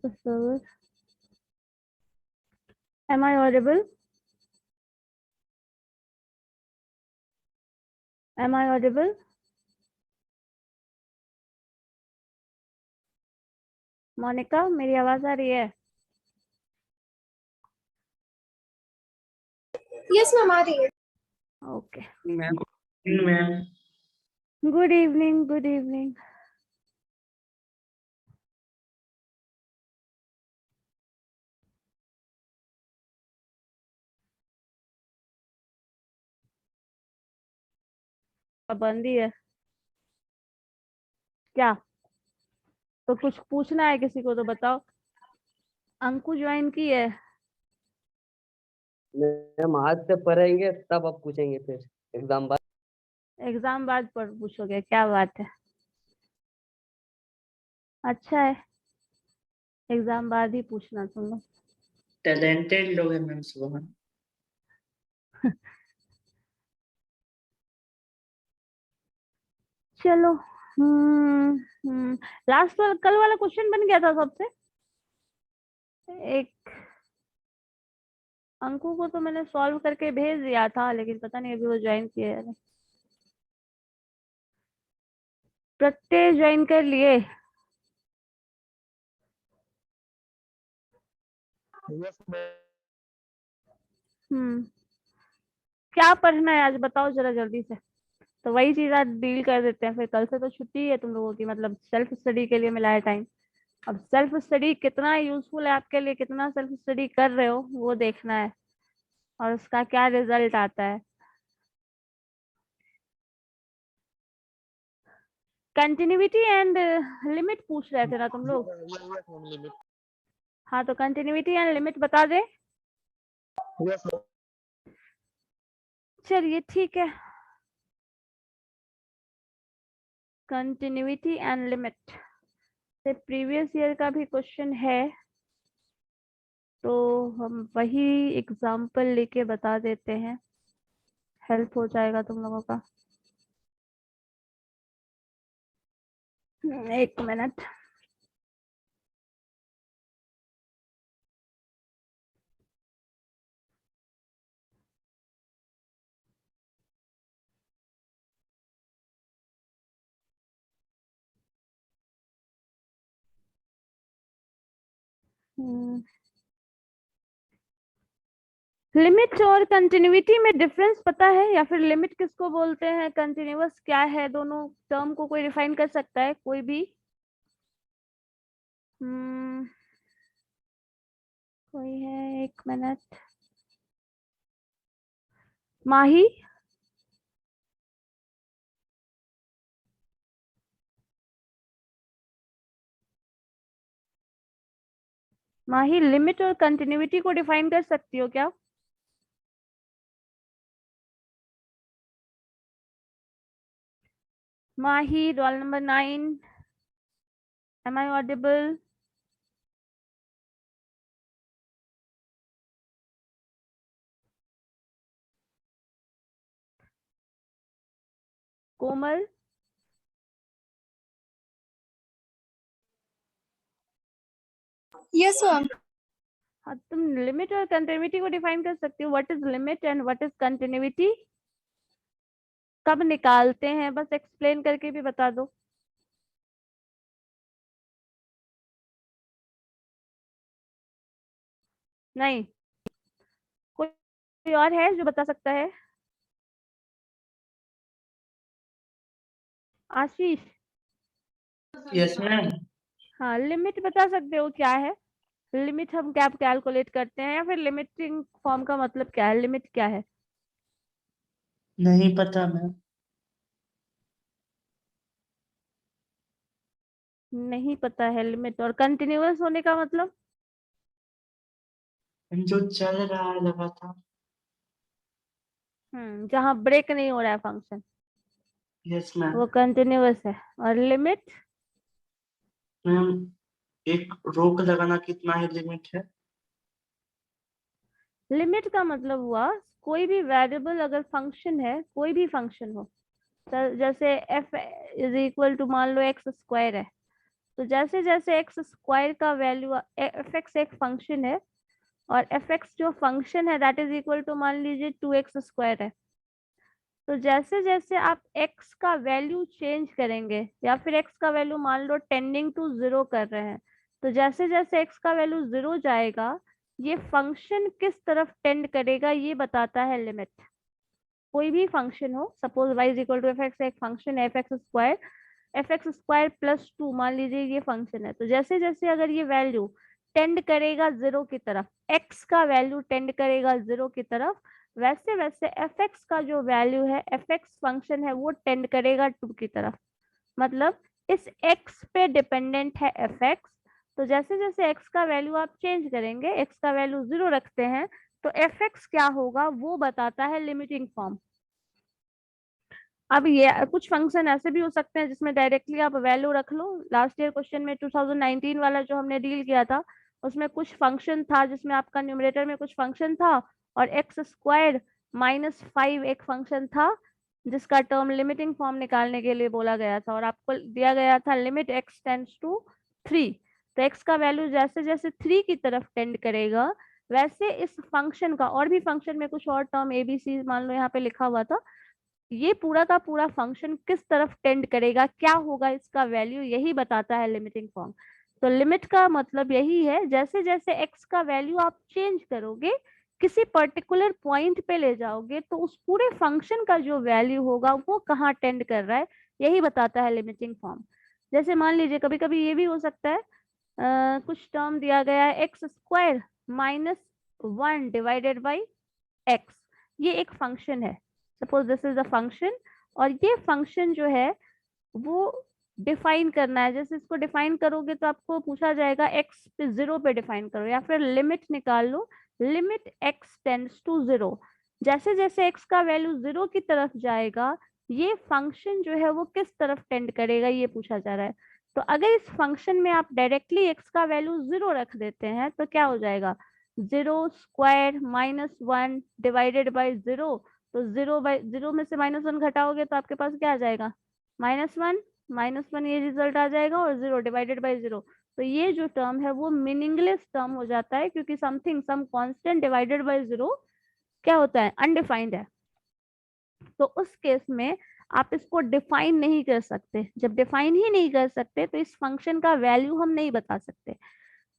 the server. Am I audible? Am I audible? Monika, मेरी आवाज आ रही है? यस मैम, आ रही है। Okay, ma'am good evening, good evening. पाबंदी है क्या? तो कुछ पूछना है किसी को तो बताओ। अंकु ज्वाइन की है? मैम आज से पढ़ेंगे तब अब पूछेंगे फिर एग्जाम बाद। एग्जाम बाद पर पूछोगे? क्या बात है, अच्छा है, एग्जाम बाद ही पूछना तुम लोग। टैलेंटेड लोग हैं मैम सुबह। चलो, लास्ट वाला कल वाला क्वेश्चन बन गया था सबसे। एक अंकु को तो मैंने सॉल्व करके भेज दिया था, लेकिन पता नहीं अभी वो ज्वाइन किए या नहीं। प्रत्यय ज्वाइन कर लिए? क्या पढ़ना है आज बताओ जरा जल्दी से। तो वही चीज आज डील कर देते हैं, फिर कल से तो छुट्टी है तुम लोगों की, मतलब सेल्फ स्टडी के लिए मिला है टाइम। अब सेल्फ स्टडी कितना यूजफुल है आपके लिए, कितना सेल्फ स्टडी कर रहे हो वो देखना है, और उसका क्या रिजल्ट आता है। कंटिन्यूटी एंड लिमिट पूछ रहे थे ना तुम लोग? हाँ, तो कंटिन्यूटी एंड लिमिट बता दे। चलिए ठीक है, कंटिन्यूटी एंड लिमिट से प्रीवियस ईयर का भी क्वेश्चन है, तो हम वही एग्जाम्पल लेके बता देते हैं, हेल्प हो जाएगा तुम लोगों का। एक मिनट। लिमिट और कंटिन्यूटी में डिफरेंस पता है, या फिर लिमिट किसको बोलते हैं, कंटिन्यूअस क्या है? दोनों टर्म को कोई डिफाइन कर सकता है कोई भी? कोई है? एक मिनट। माही, माही लिमिट और कंटिन्यूटी को डिफाइन कर सकती हो क्या? Mahi, roll number 9, am I audible? Komal? Yes ma'am. हाँ, तुम लिमिट और कंटिन्यूटी को डिफाइन कर सकती हो। What is limit and what is continuity? कब निकालते हैं, बस एक्सप्लेन करके भी बता दो। नहीं, कोई और है जो बता सकता है? आशीष? Yes ma'am. हाँ, लिमिट बता सकते हो क्या है? लिमिट हम क्या कैलकुलेट करते हैं, या फिर लिमिटिंग फॉर्म का मतलब क्या है, लिमिट क्या है? नहीं पता मैम। नहीं पता है लिमिट। और कंटिन्यूअस होने का मतलब? जो चल रहा है लगातार। जहाँ ब्रेक नहीं हो रहा है फंक्शन, यस मैम। वो कंटिन्यूअस है। और लिमिट? मैम एक रोक लगाना कितना ही लिमिट है? लिमिट का मतलब हुआ कोई भी वेरिएबल अगर फंक्शन है, कोई भी फंक्शन हो, जैसे f इज इक्वल टू मान लो x स्क्वायर है, तो जैसे जैसे एक्स स्क्वायर का वैल्यू, एफ एक्स एक फंक्शन है और एफ एक्स जो फंक्शन है दैट इज इक्वल टू मान लीजिए 2x² है। तो जैसे जैसे आप x का वैल्यू चेंज करेंगे या फिर x का वैल्यू मान लो टेंडिंग टू 0 कर रहे हैं, तो जैसे जैसे x का वैल्यू 0 जाएगा ये फंक्शन किस तरफ टेंड करेगा ये बताता है लिमिट। कोई भी फंक्शन हो, suppose y is equal to f x एक फंक्शन है एफ एक्स स्क्वायर प्लस 2 मान लीजिए ये फंक्शन है। तो जैसे जैसे अगर ये वैल्यू टेंड करेगा 0 की तरफ, x का वैल्यू टेंड करेगा 0 की तरफ, वैसे वैसे एफ एक्स का जो वैल्यू है, एफ एक्स फंक्शन है वो टेंड करेगा 2 की तरफ। मतलब इस x पे डिपेंडेंट है एफ एक्स। तो जैसे जैसे x का वैल्यू आप चेंज करेंगे, x का वैल्यू 0 रखते हैं, तो एफ एक्स क्या होगा वो बताता है लिमिटिंग फॉर्म। अब ये कुछ फंक्शन ऐसे भी हो सकते हैं जिसमें डायरेक्टली आप वैल्यू रख लो। लास्ट ईयर क्वेश्चन में 2019 वाला जो हमने डील किया था उसमें कुछ फंक्शन था जिसमें आपका न्यूमरेटर में कुछ फंक्शन था और x² -5 एक फंक्शन था जिसका टर्म लिमिटिंग फॉर्म निकालने के लिए बोला गया था और आपको दिया गया था लिमिट x टेंड्स टू 3। तो x का वैल्यू जैसे जैसे 3 की तरफ टेंड करेगा वैसे इस फंक्शन का, और भी फंक्शन में कुछ और टर्म ABC मान लो यहाँ पे लिखा हुआ था, ये पूरा का पूरा फंक्शन किस तरफ टेंड करेगा, क्या होगा इसका वैल्यू, यही बताता है लिमिटिंग फॉर्म। तो लिमिट का मतलब यही है, जैसे जैसे x का वैल्यू आप चेंज करोगे, किसी पर्टिकुलर पॉइंट पे ले जाओगे, तो उस पूरे फंक्शन का जो वैल्यू होगा वो कहाँ टेंड कर रहा है, यही बताता है लिमिटिंग फॉर्म। जैसे मान लीजिए कभी कभी ये भी हो सकता है कुछ टर्म दिया गया है x² -1 डिवाइडेड बाई x, ये एक फंक्शन है, suppose this is a function, और ये फंक्शन जो है वो डिफाइन करना है। जैसे इसको डिफाइन करोगे तो आपको पूछा जाएगा x पे 0 पे डिफाइन करो या फिर लिमिट निकाल लो, लिमिट x टेंड्स टू 0। जैसे जैसे x का वैल्यू 0 की तरफ जाएगा ये फंक्शन जो है वो किस तरफ टेंड करेगा ये पूछा जा रहा है। तो अगर इस फंक्शन में आप डायरेक्टली x का वैल्यू 0 रख देते हैं तो क्या हो जाएगा, 0² -1 डिवाइडेड बाई 0। तो 0 में से -1 घटाओगे तो आपके पास क्या आ जाएगा, -1 ये रिजल्ट आ जाएगा और 0 डिवाइडेड बाई 0। तो ये जो टर्म है वो मीनिंगलेस टर्म हो जाता है क्योंकि something some constant divided by 0 क्या होता है, अनडिफाइंड है। तो उस केस में आप इसको डिफाइन नहीं कर सकते। जब डिफाइन ही नहीं कर सकते तो इस फंक्शन का वैल्यू हम नहीं बता सकते।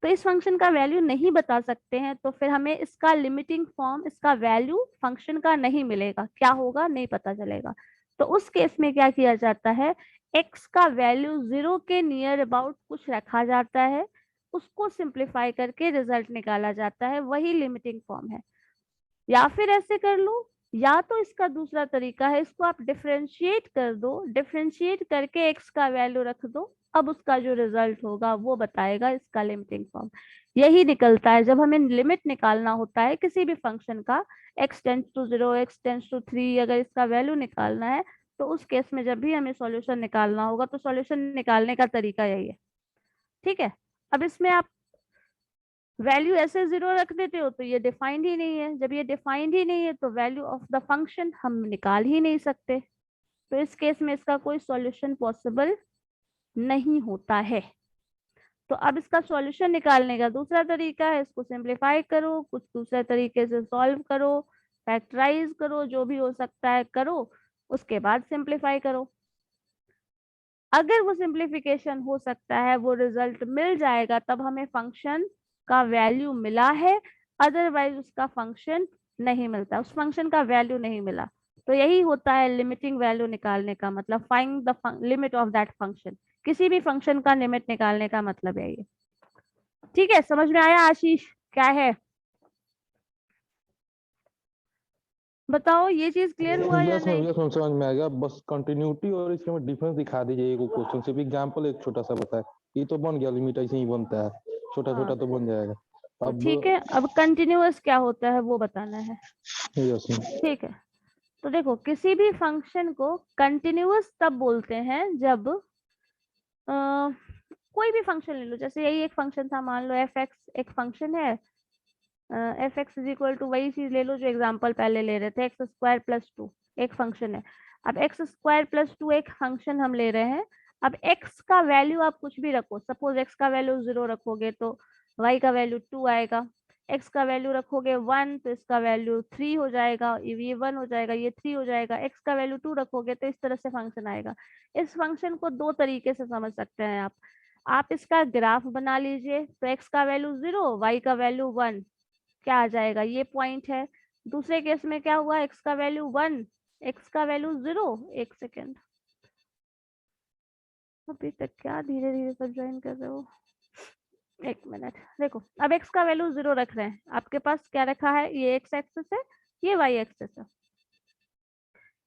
तो इस फंक्शन का वैल्यू नहीं बता सकते हैं तो फिर हमें इसका लिमिटिंग फॉर्म, इसका वैल्यू फंक्शन का नहीं मिलेगा, क्या होगा नहीं पता चलेगा। तो उस केस में क्या किया जाता है, x का वैल्यू 0 के नियर अबाउट कुछ रखा जाता है, उसको सिंप्लीफाई करके रिजल्ट निकाला जाता है, वही लिमिटिंग फॉर्म है। या फिर ऐसे कर लो, या तो इसका दूसरा तरीका है, इसको आप डिफरेंशिएट कर दो, डिफरेंशिएट करके x का वैल्यू रख दो, अब उसका जो रिजल्ट होगा वो बताएगा इसका लिमिटिंग फॉर्म। यही निकलता है जब हमें लिमिट निकालना होता है किसी भी फंक्शन का, x tends to 0, x tends to 3, अगर इसका वैल्यू निकालना है तो उस केस में जब भी हमें सॉल्यूशन निकालना होगा तो सॉल्यूशन निकालने का तरीका यही है। ठीक है, अब इसमें आप वैल्यू ऐसे 0 रख देते हो तो ये डिफाइंड ही नहीं है, जब ये डिफाइंड ही नहीं है तो वैल्यू ऑफ द फंक्शन हम निकाल ही नहीं सकते, तो इस केस में इसका कोई सॉल्यूशन पॉसिबल नहीं होता है। तो अब इसका सॉल्यूशन निकालने का दूसरा तरीका है, इसको सिंप्लीफाई करो, कुछ दूसरे तरीके से सॉल्व करो, फैक्टराइज करो, जो भी हो सकता है करो, उसके बाद सिंप्लीफाई करो। अगर वो सिंप्लीफिकेशन हो सकता है, वो रिजल्ट मिल जाएगा, तब हमें फंक्शन का वैल्यू मिला है, अदरवाइज उसका फंक्शन नहीं मिलता, उस फंक्शन का वैल्यू नहीं मिला। तो यही होता है लिमिटिंग वैल्यू निकालने का मतलब, find the limit of that function, किसी भी फंक्शन का लिमिट निकालने का मतलब है ये। ठीक है, समझ में आया आशीष क्या है, बताओ ये चीज क्लियर हुआ या नहीं? यस मैम समझ में आ गया। बस कंटिन्यूटी और इसके में डिफरेंस दिखा दीजिए एक क्वेश्चन से भी, एग्जांपल एक छोटा सा बताए। ये तो बन गया, लिमिट ऐसे ही बनता है, छोटा छोटा तो बन जाएगा। तो अब ठीक है, अब कंटिन्यूअस क्या होता है वो बताना है। Yes ma'am. ठीक है, तो देखो किसी भी फंक्शन को कंटिन्यूअस तब बोलते हैं जब कोई भी फंक्शन ले लो, जैसे यही एक फंक्शन था, मान लो एफ एक्स एक फंक्शन है, f x is equal to वही चीज ले लो जो एग्जांपल पहले ले रहे थे, x² + 2 एक फंक्शन है। अब x² + 2 एक फंक्शन हम ले रहे हैं, अब x का वैल्यू आप कुछ भी रखो, सपोज x का वैल्यू 0 रखोगे तो y का वैल्यू 2 आएगा, x का वैल्यू रखोगे 1 तो इसका वैल्यू 3 हो जाएगा, ये 1 हो जाएगा, ये 3 हो जाएगा, x का वैल्यू 2 रखोगे तो इस तरह से फंक्शन आएगा। इस फंक्शन को दो तरीके से समझ सकते हैं आप इसका ग्राफ बना लीजिए, तो x का वैल्यू 0, y का वैल्यू 1, क्या आ जाएगा, ये पॉइंट है। दूसरे केस में क्या हुआ, x का वैल्यू 1, x का वैल्यू 0, एक सेकेंड, अभी तक क्या धीरे धीरे सब ज्वाइन कर रहे हो, एक मिनट, देखो अब x का वैल्यू 0 रख रहे हैं, आपके पास क्या रखा है, ये x एक्सिस है, ये y एक्सिस है।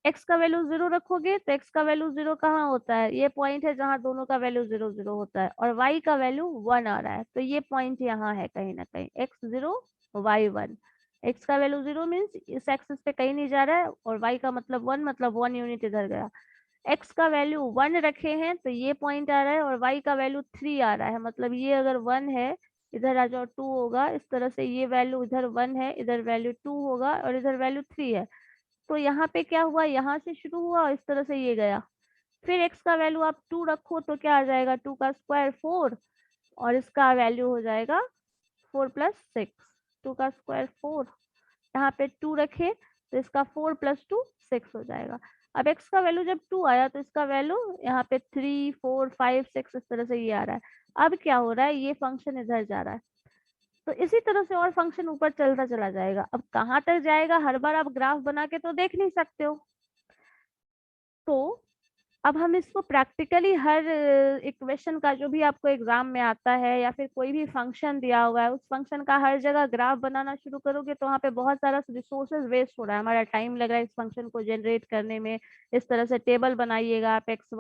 x का वैल्यू 0 रखोगे तो x का वैल्यू 0 कहाँ होता है, ये पॉइंट है जहां दोनों का वैल्यू 0 0 होता है, और y का वैल्यू 1 आ रहा है, तो ये पॉइंट यहाँ है कहीं ना कहीं, x 0 y 1। x का वैल्यू 0 मीन्स इस एक्सिस पे कहीं नहीं जा रहा है, और y का मतलब 1, मतलब 1 यूनिट इधर गया। x का वैल्यू 1 रखे हैं तो ये पॉइंट आ रहा है, और y का वैल्यू 3 आ रहा है, मतलब ये अगर 1 है इधर आ जाओ 2 होगा, इस तरह से ये वैल्यू इधर 1 है, इधर वैल्यू 2 होगा, और इधर वैल्यू 3 है। तो यहाँ पे क्या हुआ, यहाँ से शुरू हुआ और इस तरह से ये गया। फिर x का वैल्यू आप 2 रखो तो क्या आ जाएगा, 2 का स्क्वायर 4, और इसका वैल्यू हो जाएगा 4 + 6, 2 का स्क्वायर 4, यहाँ पे 2 रखे तो इसका 4 + 2 6 हो जाएगा। अब x का वैल्यू जब 2 आया तो इसका वैल्यू यहाँ पे 3 4 5 6 इस तरह से ये आ रहा है। अब क्या हो रहा है, ये फंक्शन इधर जा रहा है, तो इसी तरह से और फंक्शन ऊपर चलता चला जाएगा। अब कहाँ तक जाएगा, हर बार आप ग्राफ बना के तो देख नहीं सकते हो, तो अब हम इसको प्रैक्टिकली हर इक्वेशन का जो भी आपको एग्जाम में आता है, या फिर कोई भी फंक्शन दिया हुआ है उस फंक्शन का हर जगह ग्राफ बनाना शुरू करोगे तो वहाँ पे बहुत सारा रिसोर्सेज वेस्ट हो रहा है, हमारा टाइम लग रहा है इस फंक्शन को जनरेट करने में। इस तरह से टेबल बनाइएगा आप एक्स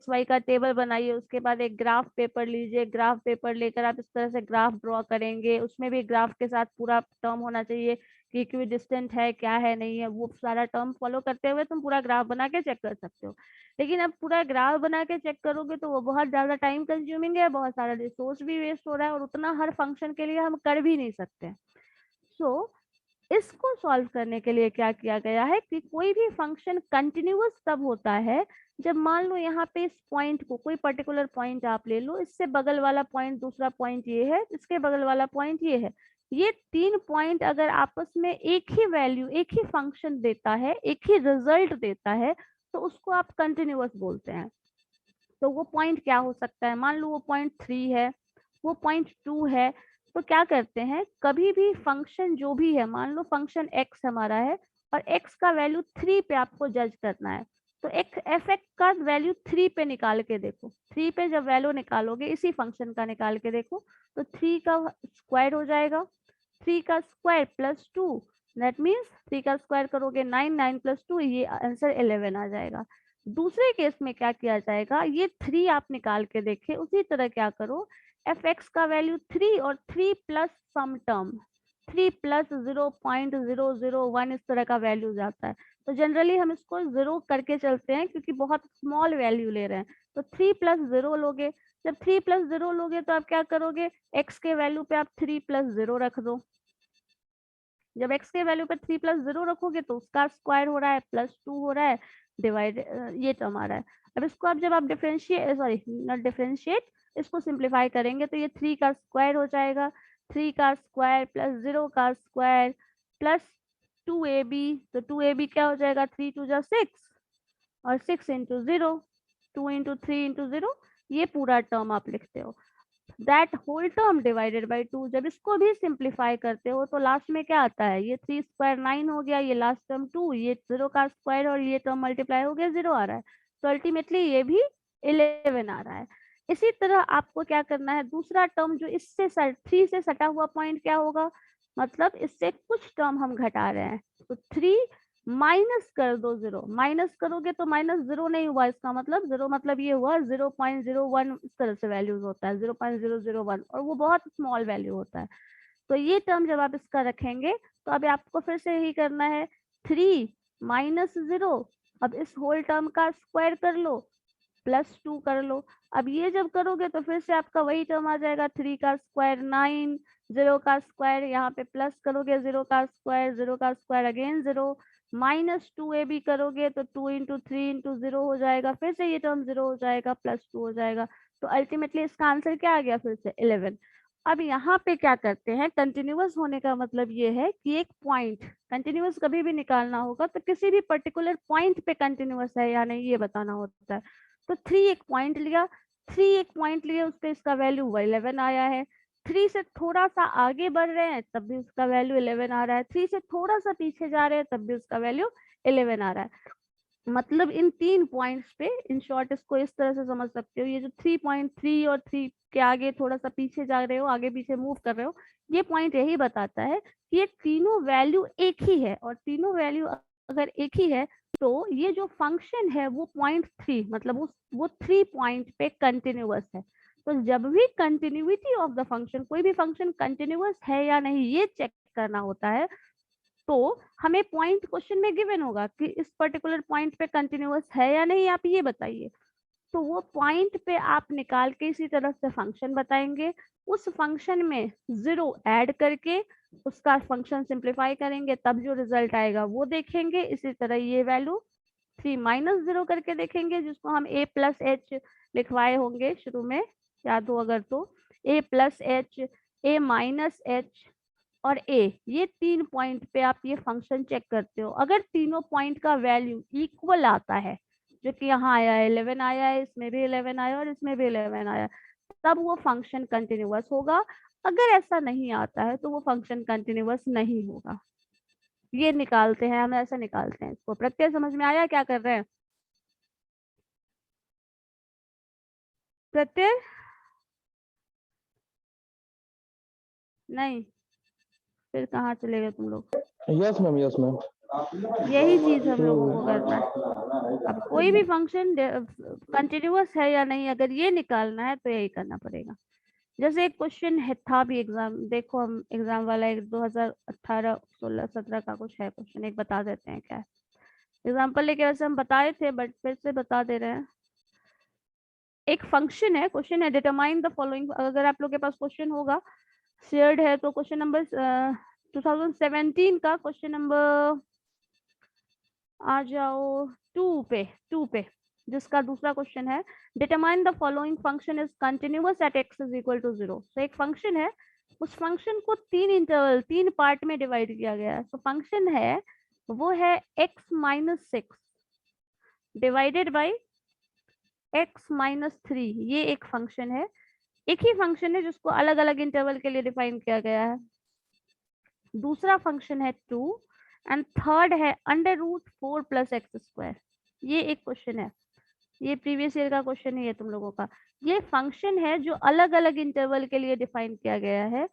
वाई का टेबल बनाइए, उसके बाद एक ग्राफ पेपर लीजिए, ग्राफ पेपर लेकर आप इस तरह से ग्राफ ड्रॉ करेंगे, उसमें भी ग्राफ के साथ पूरा टर्म होना चाहिए कि इक्वी डिस्टेंट है क्या है नहीं है, वो सारा टर्म फॉलो करते हुए तुम पूरा ग्राफ बना के चेक कर सकते हो। लेकिन अब पूरा ग्राफ बना के चेक करोगे तो वो बहुत ज्यादा टाइम कंज्यूमिंग है, बहुत सारा रिसोर्स भी वेस्ट हो रहा है, और उतना हर फंक्शन के लिए हम कर भी नहीं सकते। सो इसको सॉल्व करने के लिए क्या किया गया है कि कोई भी फंक्शन कंटिन्यूअस तब होता है जब मान लो यहाँ पे इस पॉइंट को, कोई पर्टिकुलर पॉइंट आप ले लो, इससे बगल वाला पॉइंट, दूसरा पॉइंट ये है, इसके बगल वाला पॉइंट ये है, ये 3 पॉइंट अगर आपस में एक ही वैल्यू, एक ही फंक्शन देता है, एक ही रिजल्ट देता है, तो उसको आप कंटिन्यूअस बोलते हैं। तो वो पॉइंट क्या हो सकता है, मान लो वो पॉइंट 3 है, वो पॉइंट 2 है, तो क्या करते हैं, कभी भी फंक्शन जो भी है, मान लो फंक्शन x हमारा है और x का वैल्यू 3 पे आपको जज करना है, तो एक एफ एक्स का वैल्यू 3 पे निकाल के देखो, 3 पे जब वैल्यू निकालोगे इसी फंक्शन का निकाल के देखो, तो 3 का स्क्वायर हो जाएगा, 3 का स्क्वायर प्लस 2, दैट मीन्स 3 का स्क्वायर करोगे 9, 9 + 2, ये आंसर 11 आ जाएगा। दूसरे केस में क्या किया जाएगा, ये 3 आप निकाल के देखे, उसी तरह क्या करो, एफ एक्स का वैल्यू 3 और 3 प्लस सम टर्म, 3 + 0.001 इस तरह का वैल्यू जाता है। तो जनरली हम इसको 0 करके चलते हैं क्योंकि बहुत स्मॉल वैल्यू ले रहे हैं, तो 3 + 0 लोगे, जब 3 + 0 लोगे तो आप क्या करोगे, x के वैल्यू पे आप 3 + 0 रख दो, जब x के वैल्यू पे 3 + 0 रखोगे तो उसका स्क्वायर हो रहा है, +2 हो रहा है, डिवाइड ये टर्म आ रहा है। अब इसको आप जब आप डिफरेंशिएट, सॉरी नॉट डिफरेंशिएट, इसको सिंप्लीफाई करेंगे तो ये 3 का स्क्वायर हो जाएगा, 3 का स्क्वायर प्लस 0 का स्क्वायर प्लस 2ab, तो 2ab क्या हो जाएगा, 3 × 2 = 6 और 6 × 0, 2 × 3 × 0, ये पूरा टर्म आप लिखते हो, that whole term divided by 2। जब इसको भी सिंप्लीफाई करते हो तो लास्ट में क्या आता है, ये 3 स्क्वायर 9 हो गया, ये लास्ट टर्म 2, ये 0 का स्क्वायर और ये टर्म मल्टीप्लाई हो गया, 0 आ रहा है, तो अल्टीमेटली ये भी 11 आ रहा है। इसी तरह आपको क्या करना है, दूसरा टर्म जो इससे 3 से सटा हुआ पॉइंट क्या होगा, मतलब इससे कुछ टर्म हम घटा रहे हैं, तो 3 माइनस कर दो 0, माइनस करोगे तो -0 नहीं हुआ, इसका मतलब 0 मतलब ये हुआ 0.01, इस तरह से वैल्यूज होता है 0.001, और वो बहुत स्मॉल वैल्यू होता है। तो ये टर्म जब आप इसका रखेंगे तो अब आपको फिर से यही करना है, 3 - 0, अब इस होल टर्म का स्क्वायर कर लो, +2 कर लो, अब ये जब करोगे तो फिर से आपका वही टर्म आ जाएगा, 3 का स्क्वायर 9, 0 का स्क्वायर यहाँ पे प्लस करोगे, 0 का स्क्वायर, 0 का स्क्वायर अगेन 0, -2ab करोगे तो 2 × 3 × 0 हो जाएगा, फिर से ये टर्म 0 हो जाएगा, +2 हो जाएगा। तो अल्टीमेटली इसका आंसर क्या आ गया फिर से 11। अब यहाँ पे क्या करते हैं, कंटिन्यूअस होने का मतलब ये है कि एक पॉइंट कंटिन्यूअस कभी भी निकालना होगा तो किसी भी पर्टिकुलर पॉइंट पे कंटिन्यूअस है या नहीं ये बताना होता है। तो 3 एक पॉइंट लिया, 3 एक पॉइंट लिया, उस पे इसका वैल्यू 11 आया है। 3 से थोड़ा सा आगे बढ़ रहे हैं तब भी उसका वैल्यू 11 आ रहा है, 3 से थोड़ा सा पीछे जा रहे हैं तब भी उसका वैल्यू 11 आ रहा है। मतलब इन 3 पॉइंट्स पे, इन शॉर्ट इसको इस तरह से समझ सकते हो, ये जो 3.3 और 3 के आगे थोड़ा सा पीछे जा रहे हो, आगे पीछे मूव कर रहे हो, ये पॉइंट यही बताता है कि ये तीनों वैल्यू एक ही है, और तीनों वैल्यू अगर एक ही है तो ये जो फंक्शन है वो 0.3 मतलब वो 3 पॉइंट पे कंटिन्यूअस है। तो जब भी कंटिन्यूटी ऑफ द फंक्शन, कोई भी फंक्शन कंटिन्यूअस है या नहीं ये चेक करना होता है, तो हमें पॉइंट क्वेश्चन में गिवन होगा कि इस पर्टिकुलर पॉइंट पे कंटिन्यूअस है या नहीं, आप ये बताइए। तो वो पॉइंट पे आप निकाल के इसी तरह से फंक्शन बताएंगे, उस फंक्शन में 0 ऐड करके उसका फंक्शन सिंप्लीफाई करेंगे, तब जो रिजल्ट आएगा वो देखेंगे। इसी तरह ये वैल्यू 3 - 0 करके देखेंगे, जिसको हम a + h लिखवाए होंगे शुरू में, याद हो अगर तो, a + h, a - h और a, ये 3 पॉइंट पे आप ये फंक्शन चेक करते हो। अगर तीनों पॉइंट का वैल्यू इक्वल आता है, जो कि यहाँ आया है 11 आया है, इसमें भी 11 आया और इसमें भी 11 आया, तब वो फंक्शन कंटिन्यूअस होगा। अगर ऐसा नहीं आता है तो वो फंक्शन कंटिन्यूअस नहीं होगा। ये निकालते हैं हम, ऐसा निकालते हैं इसको। प्रत्यय समझ में आया क्या कर रहे हैं? प्रत्यय नहीं, फिर कहाँ चले गए तुम लोग? Yes ma'am, yes ma'am. यही चीज हम लोगों को करना है। अब कोई भी फंक्शन कंटिन्यूअस है या नहीं, अगर ये निकालना है तो यही करना पड़ेगा। जैसे एक क्वेश्चन है, था भी एग्जाम, देखो हम एग्जाम वाला एक 2018 16 17 का कुछ है क्वेश्चन, एक बता देते हैं क्या है। एग्जाम्पल लेके वैसे हम बताए थे बट फिर से बता दे रहे हैं। एक फंक्शन है, क्वेश्चन है, डिटरमाइन द फॉलोइंग। अगर आप लोग के पास क्वेश्चन होगा शेयर्ड है तो क्वेश्चन नंबर 2017 का क्वेश्चन नंबर आ जाओ 2 पे, जिसका दूसरा क्वेश्चन है, determine the following function is continuous at x = 0। तो एक फंक्शन है, उस फंक्शन को 3 इंटरवल 3 पार्ट में डिवाइड किया गया है। तो फंक्शन है वो है x - 6 डिवाइडेड बाई x - 3। ये एक फंक्शन है, एक ही फंक्शन है जिसको अलग अलग इंटरवल के लिए डिफाइन किया गया है। दूसरा फंक्शन है 2 एंड थर्ड है √4 + x²। ये एक क्वेश्चन है, ये प्रीवियस ईयर का क्वेश्चन है ये तुम लोगों का। ये फंक्शन है जो अलग अलग इंटरवल के लिए डिफाइन किया गया है।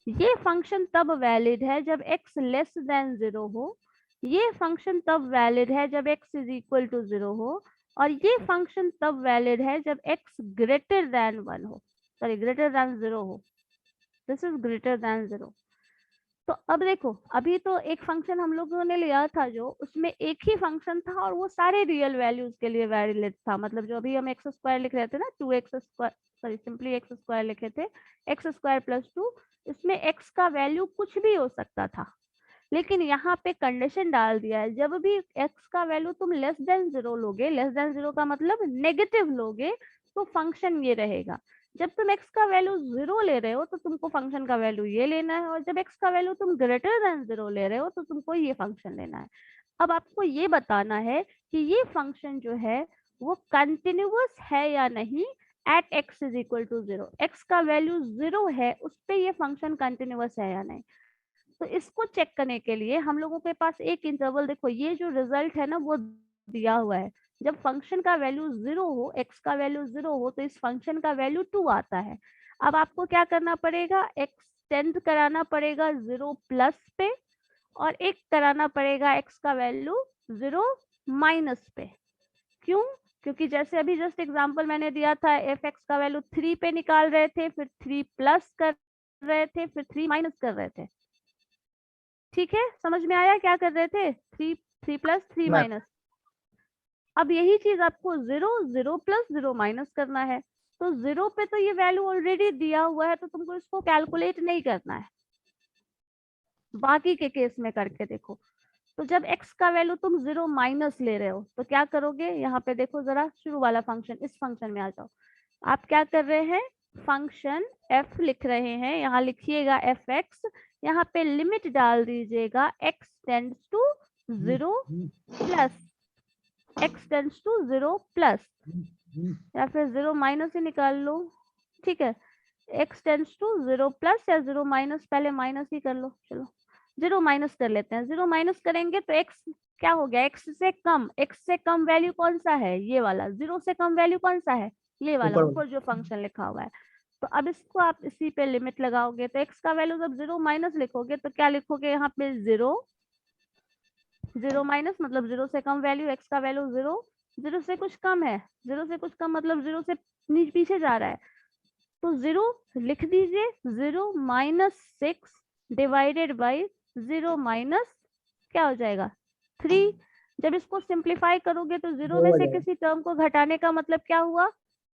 ये फंक्शन तब वैलिड है जब x < 0 हो, ये फंक्शन तब वैलिड है जब x = 0 हो, और ये फंक्शन तब वैलिड है जब x greater than 1 हो, सॉरी greater than 0 हो। This is greater than 0। तो अब देखो, अभी तो एक फंक्शन हम लोगों ने लिया था जो उसमें एक ही फंक्शन था और वो सारे रियल वैल्यूज के लिए वैलिड था। मतलब जो अभी हम x² लिख रहे थे ना, 2x², सॉरी सिंपली x² लिखे थे, x² + 2, इसमें x का वैल्यू कुछ भी हो सकता था। लेकिन यहाँ पे कंडीशन डाल दिया है, जब भी x का वैल्यू तुम <0 लोगे, <0 का मतलब नेगेटिव लोगे, तो फंक्शन ये रहेगा। जब तुम x का वैल्यू 0 ले रहे हो तो तुमको फंक्शन का वैल्यू ये लेना है, और जब x का वैल्यू तुम < 0 ले रहे हो तो तुमको ये फंक्शन लेना है। अब आपको ये बताना है कि ये फंक्शन जो है वो कंटिन्यूअस है या नहीं एट x = 0। x का वैल्यू 0 है, उस पे ये फंक्शन कंटिन्यूअस है या नहीं। तो इसको चेक करने के लिए हम लोगों के पास एक इंटरवल, देखो ये जो रिजल्ट है ना वो दिया हुआ है। जब फंक्शन का वैल्यू 0 हो, x का वैल्यू 0 हो, तो इस फंक्शन का वैल्यू 2 आता है। अब आपको क्या करना पड़ेगा, एक्सटेंड कराना पड़ेगा 0 प्लस पे, और एक कराना पड़ेगा x का वैल्यू 0 माइनस पे। क्यों? क्योंकि जैसे अभी जस्ट एग्जांपल मैंने दिया था, fx का वैल्यू 3 पे निकाल रहे थे, फिर 3 प्लस कर रहे थे, फिर 3 माइनस कर रहे थे। ठीक है, समझ में आया क्या कर रहे थे? 3 + 3 माइनस। अब यही चीज आपको 0 0 + 0 माइनस करना है। तो 0 पे तो ये वैल्यू ऑलरेडी दिया हुआ है, तो तुमको इसको कैलकुलेट नहीं करना है। बाकी के केस में करके देखो, तो जब x का वैल्यू तुम 0 माइनस ले रहे हो तो क्या करोगे, यहाँ पे देखो जरा शुरू वाला फंक्शन, इस फंक्शन में आ जाओ। आप क्या कर रहे हैं, फंक्शन f लिख रहे हैं, यहाँ लिखिएगा fx, यहाँ पे लिमिट डाल दीजिएगा x tends to 0 plus, x tends to 0 plus, या फिर 0 माइनस ही निकाल लो, ठीक है। x टेंड्स टू 0 प्लस या 0 माइनस, पहले माइनस ही कर लो, चलो 0 माइनस कर लेते हैं। 0 माइनस करेंगे तो x क्या हो गया, x से कम वैल्यू कौन सा है, ये वाला। 0 से कम वैल्यू कौन सा है, ये वाला ऊपर जो फंक्शन लिखा हुआ है। तो अब इसको आप इसी पे लिमिट लगाओगे, तो x का वैल्यू जब 0 माइनस लिखोगे तो क्या लिखोगे, यहाँ पे 0 माइनस मतलब 0 से कम वैल्यू, x का वैल्यू 0, 0 से कुछ कम है, 0 से कुछ कम मतलब 0 से पीछे जा रहा है, तो 0 लिख दीजिए। 0 माइनस 6 डिवाइडेड बाई 0 माइनस क्या हो जाएगा 3। जब इसको सिंप्लीफाई करोगे तो 0 में से किसी टर्म को घटाने का मतलब क्या हुआ,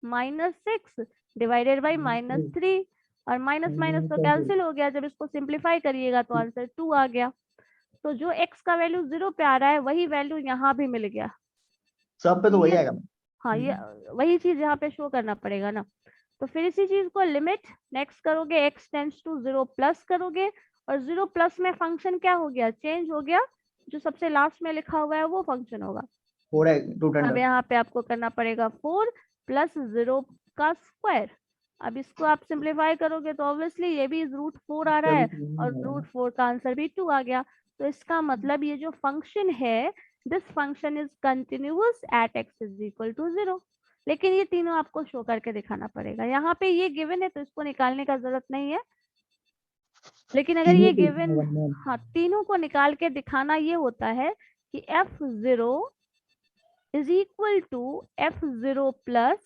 -6 डिवाइडेड बाई -3, और माइनस माइनस तो कैंसिल हो गया। जब इसको सिंप्लीफाई करिएगा तो आंसर 2 आ गया। तो जो x का वैल्यू 0 पे आ रहा है वही वैल्यू यहाँ भी मिल गया, सब पे तो वही आएगा। हाँ ये वही चीज यहाँ पे शो करना पड़ेगा ना। तो फिर इसी चीज को लिमिट नेक्स्ट करोगे, x टेंड्स टू 0 प्लस करोगे, और 0 प्लस में फंक्शन क्या हो गया, चेंज हो गया, जो सबसे लास्ट में लिखा हुआ है वो फंक्शन होगा। 4 अब यहाँ पे आपको करना पड़ेगा 4 प्लस 0 का स्क्वायर। अब इसको आप सिंप्लीफाई करोगे तो ऑब्वियसली ये भी √4 आ रहा है, और √4 का आंसर भी 2 आ गया। तो इसका मतलब ये जो फंक्शन है, this function is continuous at x is equal to 0। लेकिन ये तीनों आपको शो करके दिखाना पड़ेगा। यहाँ पे ये गिवन है तो इसको निकालने का जरूरत नहीं है, लेकिन अगर ये गिवन, हाँ तीनों को निकाल के दिखाना ये होता है कि f0 is equal to f0 plus,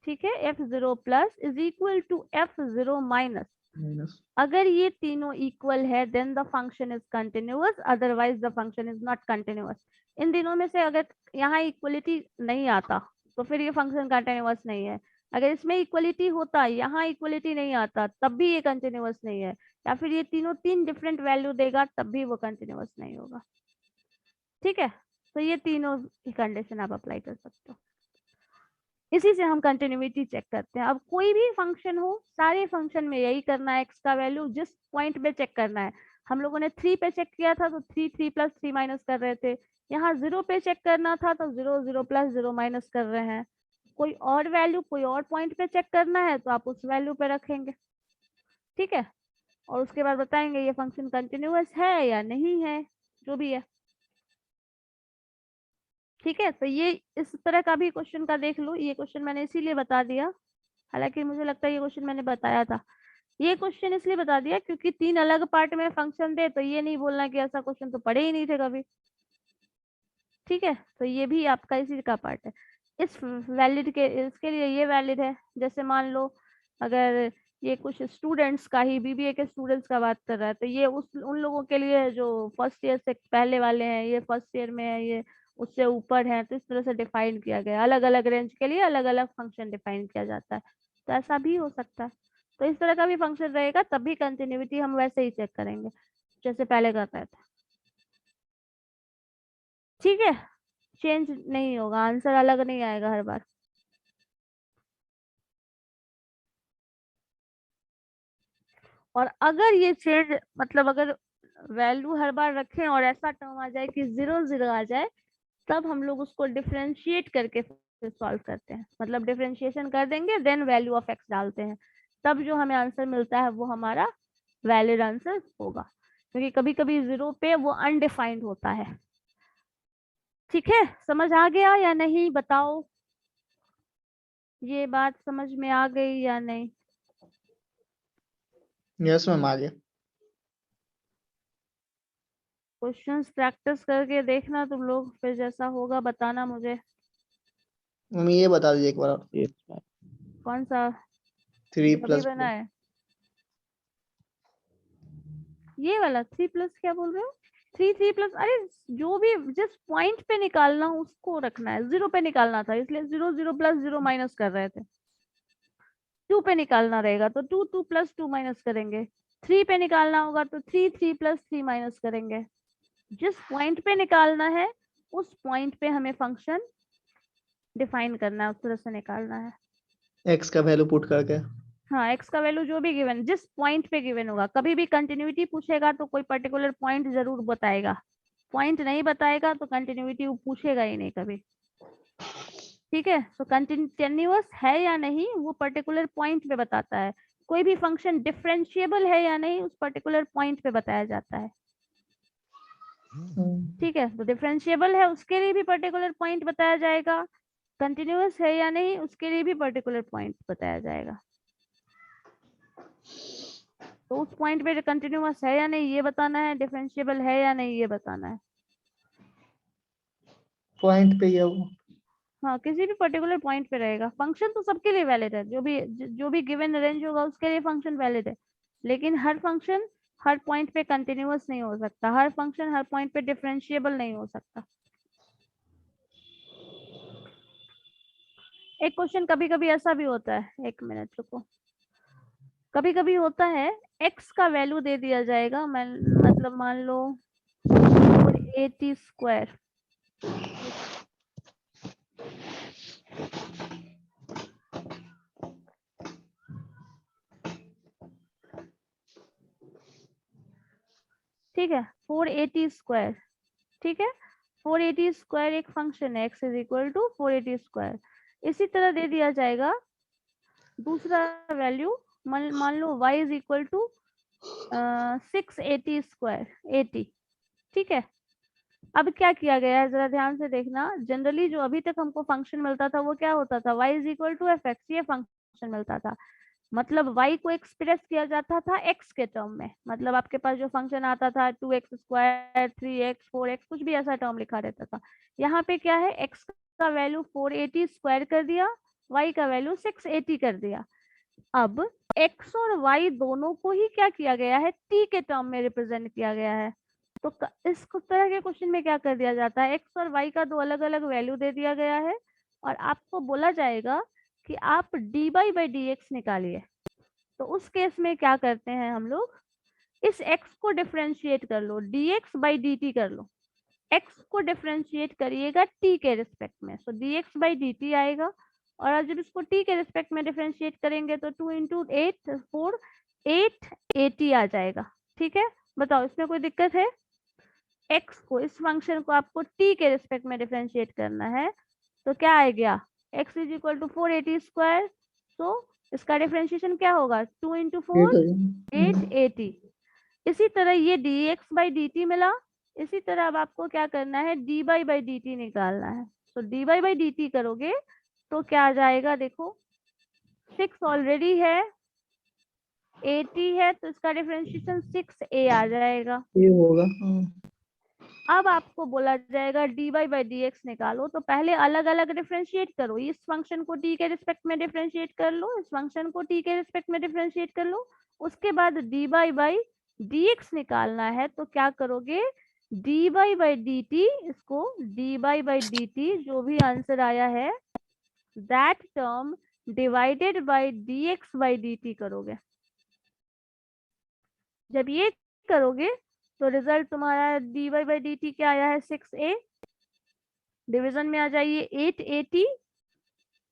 ठीक है, f0 plus is equal to f0 minus. अगर ये तीनों इक्वल है then the function is continuous, otherwise the function is not continuous. इन दिनों में से अगर यहाँ इक्वलिटी नहीं आता तो फिर ये फंक्शन कंटिन्यूअस नहीं है। अगर इसमें इक्वलिटी होता, यहाँ इक्वलिटी नहीं आता, तब भी ये कंटिन्यूअस नहीं है, या फिर ये तीनों 3 डिफरेंट वैल्यू देगा तब भी वो कंटिन्यूअस नहीं होगा, ठीक है। तो ये तीनों कंडीशन आप अप्लाई कर सकते हो। इसी से हम कंटिन्यूटी चेक करते हैं। अब कोई भी फंक्शन हो, सारे फंक्शन में यही करना है, x का वैल्यू जिस पॉइंट पे चेक करना है। हम लोगों ने 3 पे चेक किया था तो 3 प्लस 3 माइनस कर रहे थे। यहाँ 0 पे चेक करना था तो 0 प्लस 0 माइनस कर रहे हैं। कोई और वैल्यू कोई और पॉइंट पे चेक करना है तो आप उस वैल्यू पे रखेंगे, ठीक है। और उसके बाद बताएंगे ये फंक्शन कंटिन्यूअस है या नहीं है, जो भी है, ठीक है। तो ये इस तरह का भी क्वेश्चन का देख लो। ये क्वेश्चन मैंने इसीलिए बता दिया, हालांकि मुझे लगता है ये क्वेश्चन मैंने बताया था। ये क्वेश्चन इसलिए बता दिया क्योंकि 3 अलग पार्ट में फंक्शन दे तो ये नहीं बोलना कि ऐसा क्वेश्चन तो पढ़े ही नहीं थे कभी, ठीक है। तो ये भी आपका इसी का पार्ट है। इस वैलिड के इसके लिए ये वैलिड है। जैसे मान लो अगर ये कुछ स्टूडेंट्स का ही, बीबीए के स्टूडेंट्स का बात कर रहा है, तो ये उन लोगों के लिए जो फर्स्ट ईयर से पहले वाले हैं, ये फर्स्ट ईयर में है, ये उससे ऊपर है, तो इस तरह से डिफाइन किया गया। अलग अलग रेंज के लिए अलग अलग फंक्शन डिफाइन किया जाता है, तो ऐसा भी हो सकता है। तो इस तरह का भी फंक्शन रहेगा, तब भी कंटिन्यूटी हम वैसे ही चेक करेंगे जैसे पहले कर रहे थे, ठीक है। चेंज नहीं होगा, आंसर अलग नहीं आएगा हर बार। और अगर ये चेंज मतलब अगर वैल्यू हर बार रखें और ऐसा टर्म आ जाए कि 0 आ जाए, तब हम लोग उसको डिफरेंशिएट करके सॉल्व करते हैं। मतलब डिफरेंशिएशन कर देंगे देन वैल्यू ऑफ x डालते हैं, तब जो हमें आंसर मिलता है वो हमारा वैलिड आंसर होगा। क्योंकि कभी कभी 0 पे वो अनडिफाइंड होता है, ठीक है। समझ आ गया या नहीं, बताओ ये बात समझ में आ गई या नहीं। यस मैम, आ गया। क्वेश्चंस प्रैक्टिस करके देखना तुम लोग, फिर जैसा होगा बताना मुझे। मम्मी ये बता दीजिए एक बार और। कौन सा 3 अभी प्लस बना है, ये वाला 3 प्लस, क्या बोल रहे हो 3 प्लस, अरे जो भी जिस पॉइंट पे निकालना हो उसको रखना है। 0 पे निकालना था इसलिए 0 प्लस 0 माइनस कर रहे थे। 2 पे निकालना रहेगा तो 2 प्लस 2 माइनस करेंगे। 3 पे निकालना होगा तो 3 3 प्लस 3 माइनस करेंगे। जिस पॉइंट पे निकालना है उस पॉइंट पे हमें फंक्शन डिफाइन करना है, उस तरह से निकालना है। एक्स का वैल्यू पुट करके। हाँ, एक्स का वैल्यू जो भी गिवन, जिस पॉइंट पे गिवन होगा, कभी भी कंटिन्यूटी पूछेगा तो कोई पर्टिकुलर पॉइंट जरूर बताएगा, पॉइंट नहीं बताएगा तो कंटिन्यूटी पूछेगा ही नहीं कभी। ठीक है, तो कंटिन्यूअस है या नहीं वो पर्टिकुलर पॉइंट पे बताता है। कोई भी फंक्शन डिफरेंशिएबल है या नहीं उस पर्टिकुलर पॉइंट पे बताया जाता है। ठीक है, तो डिफरेंशिएबल है उसके लिए भी पर्टिकुलर पॉइंट बताया जाएगा, कंटिन्यूअस है या नहीं उसके लिए भी पर्टिकुलर पॉइंट बताया जाएगा। तो उस पॉइंट पे कंटिन्यूअस है या नहीं ये बताना है, डिफरेंशिएबल है या नहीं ये बताना है। पॉइंट पे ही है वो। हाँ, किसी भी पर्टिकुलर पॉइंट पे रहेगा। फंक्शन तो सबके लिए वैलिड है, जो भी गिवन रेंज होगा उसके लिए फंक्शन वैलिड है, लेकिन हर फंक्शन हर पॉइंट पे कंटिन्यूअस नहीं हो सकता, हर फंक्शन हर पॉइंट पे डिफरेंशिएबल नहीं हो सकता। एक क्वेश्चन कभी कभी ऐसा भी होता है, 1 मिनट रुको, कभी कभी होता है x का वैल्यू दे दिया जाएगा, मतलब मान लो 480 स्क्वायर, ठीक है, 480 स्क्वायर, ठीक है, 480 स्क्वायर एक फंक्शन है, x is equal to 480 square. इसी तरह दे दिया जाएगा दूसरा वैल्यू, मान लो y is equal to 680 square, 80, ठीक है। अब क्या किया गया है जरा ध्यान से देखना, जनरली जो अभी तक हमको फंक्शन मिलता था वो क्या होता था, y is equal to f x, ये फंक्शन मिलता था। मतलब y को एक्सप्रेस किया जाता था x के टर्म में, मतलब आपके पास जो फंक्शन आता था 2x स्क्वायर, 3x, 4x, कुछ भी ऐसा टर्म लिखा रहता था। यहाँ पे क्या है, x का वैल्यू 480 स्क्वायर कर दिया, y का वैल्यू 680 कर दिया। अब x और y दोनों को ही क्या किया गया है, t के टर्म में रिप्रेजेंट किया गया है। तो इस तरह के क्वेश्चन में क्या कर दिया जाता है, x और y का दो अलग अलग वैल्यू दे दिया गया है और आपको बोला जाएगा कि आप dy बाई dx निकालिए। तो उस केस में क्या करते हैं हम लोग, इस x को डिफरेंशिएट कर लो, dx बाई dt कर लो, x को डिफरेंशिएट करिएगा t के रिस्पेक्ट में, तो dx बाई dt आएगा। और जब इसको t के रिस्पेक्ट में डिफरेंशिएट करेंगे तो 2 इंटू 8 4 880 आ जाएगा। ठीक है, बताओ इसमें कोई दिक्कत है? x को, इस फंक्शन को आपको t के रिस्पेक्ट में डिफरेंशिएट करना है, तो क्या आ गया, x is equal to 480 square, तो इसका डिफरेंशिएशन क्या होगा, 2 इंटू 4 880। इसी तरह ये dx बाई dt मिला, इसी तरह अब आपको क्या करना है, dy बाई dt निकालना है। तो dy बाई dt करोगे तो क्या आ जाएगा, देखो 6 ऑलरेडी है, 80 है, तो इसका डिफरेंशिएशन 6a आ जाएगा। ये होगा। अब आपको बोला जाएगा dy बाई dx निकालो, तो पहले अलग अलग डिफरेंशिएट करो, इस फंक्शन को t के रिस्पेक्ट में डिफरेंशिएट कर लो, इस फंक्शन को t के रिस्पेक्ट में डिफरेंशिएट कर लो, उसके बाद dy बाई dx निकालना है। तो क्या करोगे, dy बाई dt, इसको dy बाई dt जो भी आंसर आया है that term divided by dx by dt करोगे। जब ये करोगे तो रिजल्ट तुम्हारा dy बाई dt क्या आया है, 6a, डिवीजन में आ जाइए 880,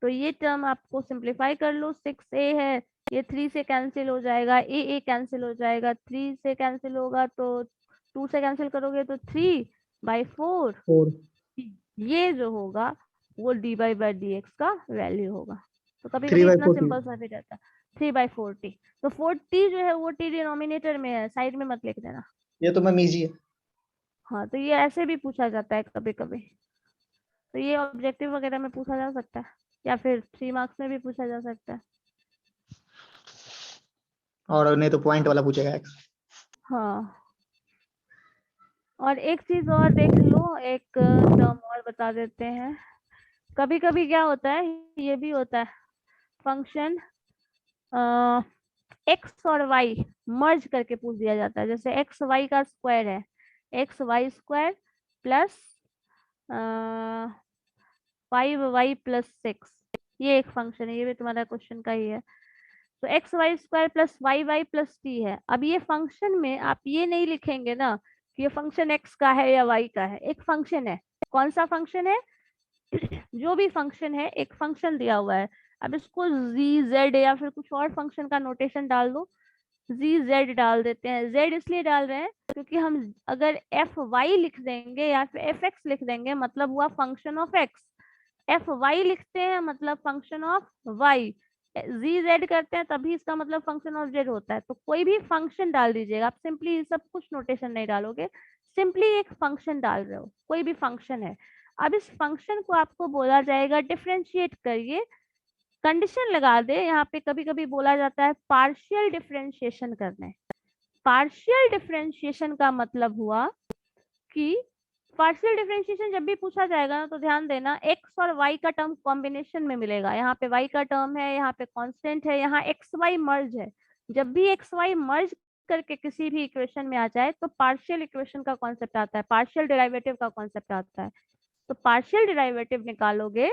तो ये टर्म आपको सिंप्लीफाई कर लो, 6a है, ये 3 से कैंसिल हो जाएगा, a कैंसिल हो जाएगा, 3 से कैंसिल होगा तो 2 से कैंसिल करोगे तो 3 बाई 4, ये जो होगा वो dy बाई dx का वैल्यू होगा। तो कभी कभी इतना सिंपल सा भी रहता है, 3/40, तो 40 जो है वो t डिनोमिनेटर में है, साइड में मत लिख देना। ये तो मैम इजी है। हाँ, तो ये ऐसे भी पूछा जाता है कभी कभी, तो ये ऑब्जेक्टिव वगैरह में पूछा जा सकता है या फिर 3 मार्क्स में भी पूछा जा सकता है। और नहीं तो पॉइंट वाला पूछेगा एक्स। हाँ, और एक चीज और देख लो, एक टर्म और बता देते हैं। कभी कभी क्या होता है, ये भी होता है, फंक्शन x और y मर्ज करके पूछ दिया जाता है, जैसे एक्स वाई का स्क्वायर है, x y square plus 5y plus 6, ये एक फंक्शन है, ये भी तुम्हारा क्वेश्चन का ही है। तो x y square plus y y plus t है। अब ये फंक्शन में आप ये नहीं लिखेंगे ना कि ये फंक्शन एक्स का है या वाई का है, एक फंक्शन है। कौन सा फंक्शन है? जो भी फंक्शन है, एक फंक्शन दिया हुआ है। अब इसको जी जेड या फिर कुछ और फंक्शन का नोटेशन डाल दो, जी जेड डाल देते हैं। जेड इसलिए डाल रहे हैं क्योंकि हम अगर एफ वाई लिख देंगे या फिर एफ एक्स लिख देंगे मतलब हुआ function of x, f y लिखते हैं मतलब function of y, g z करते हैं तभी इसका मतलब फंक्शन ऑफ जेड होता है। तो कोई भी फंक्शन डाल दीजिएगा, आप सिंपली सब कुछ नोटेशन नहीं डालोगे, सिंपली एक फंक्शन डाल रहे हो, कोई भी फंक्शन है। अब इस फंक्शन को आपको बोला जाएगा डिफरेंशिएट करिए, कंडीशन लगा दे। यहाँ पे कभी कभी बोला जाता है पार्शियल डिफरेंशिएशन करना है। पार्शियल डिफरेंशिएशन का मतलब हुआ कि पार्शियल डिफरेंशिएशन जब भी पूछा जाएगा ना तो ध्यान देना एक्स और वाई का टर्म कॉम्बिनेशन में मिलेगा। यहाँ पे वाई का टर्म है, यहाँ पे कांस्टेंट है, यहाँ एक्स वाई मर्ज है। जब भी एक्स वाई मर्ज करके किसी भी इक्वेशन में आ जाए तो पार्शियल इक्वेशन का कॉन्सेप्ट आता है, पार्शियल डेरिवेटिव का कॉन्सेप्ट आता है। तो पार्शियल डेरिवेटिव निकालोगे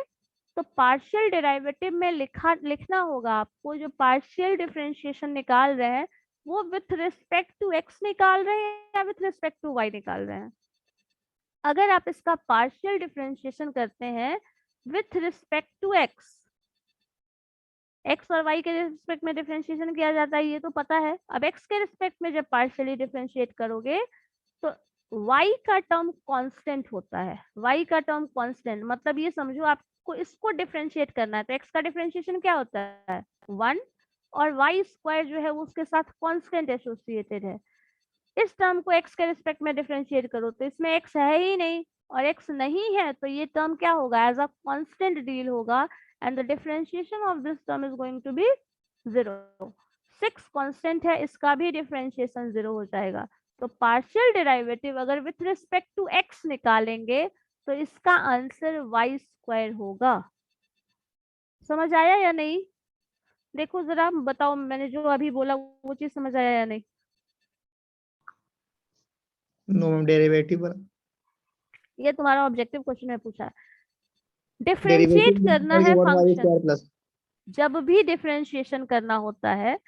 तो पार्शियल डेरिवेटिव में लिखना होगा आपको, जो पार्शियल डिफरेंशिएशन निकाल रहे हैं वो विथ रिस्पेक्ट टू एक्स निकाल रहे हैं या विथ रिस्पेक्ट टू वाई निकाल रहे हैं। अगर आप इसका पार्शियल डिफरेंशिएशन करते हैं with respect to x, x और वाई के रिस्पेक्ट में डिफरेंशिएशन किया जाता है, ये तो पता है। अब एक्स के रिस्पेक्ट में जब पार्शियली डिफरेंशिएट करोगे तो y का टर्म कांस्टेंट होता है, y का टर्म कांस्टेंट मतलब ये समझो आपको इसको डिफरेंशिएट करना है तो x का डिफरेंशिएशन क्या होता है 1, और y स्क्वायर जो है वो उसके साथ कांस्टेंट एसोसिएटेड है। इस टर्म को x के रिस्पेक्ट में डिफरेंशिएट करो तो इसमें x है ही नहीं, और x नहीं है तो ये टर्म क्या होगा, एज अ कांस्टेंट डील होगा, and the differentiation of this term is going to be 0। 6 constant है, इसका भी डिफरेंशिएशन 0 हो जाएगा। तो पार्शियल डेरिवेटिव अगर विथ रिस्पेक्ट टू एक्स निकालेंगे तो इसका आंसर वाई स्क्वायर होगा। समझ आया या नहीं? देखो जरा बताओ, मैंने जो अभी बोला वो चीज समझ आया या नहीं? नो मैम, डेरिवेटिव वाला ये तुम्हारा ऑब्जेक्टिव क्वेश्चन में पूछा है। डिफरेंशिएट डेरिवेटिव करना है वाई फंक्शन, स्क्वायर प्लस जब भी डिफरेंशिएशन करना होता है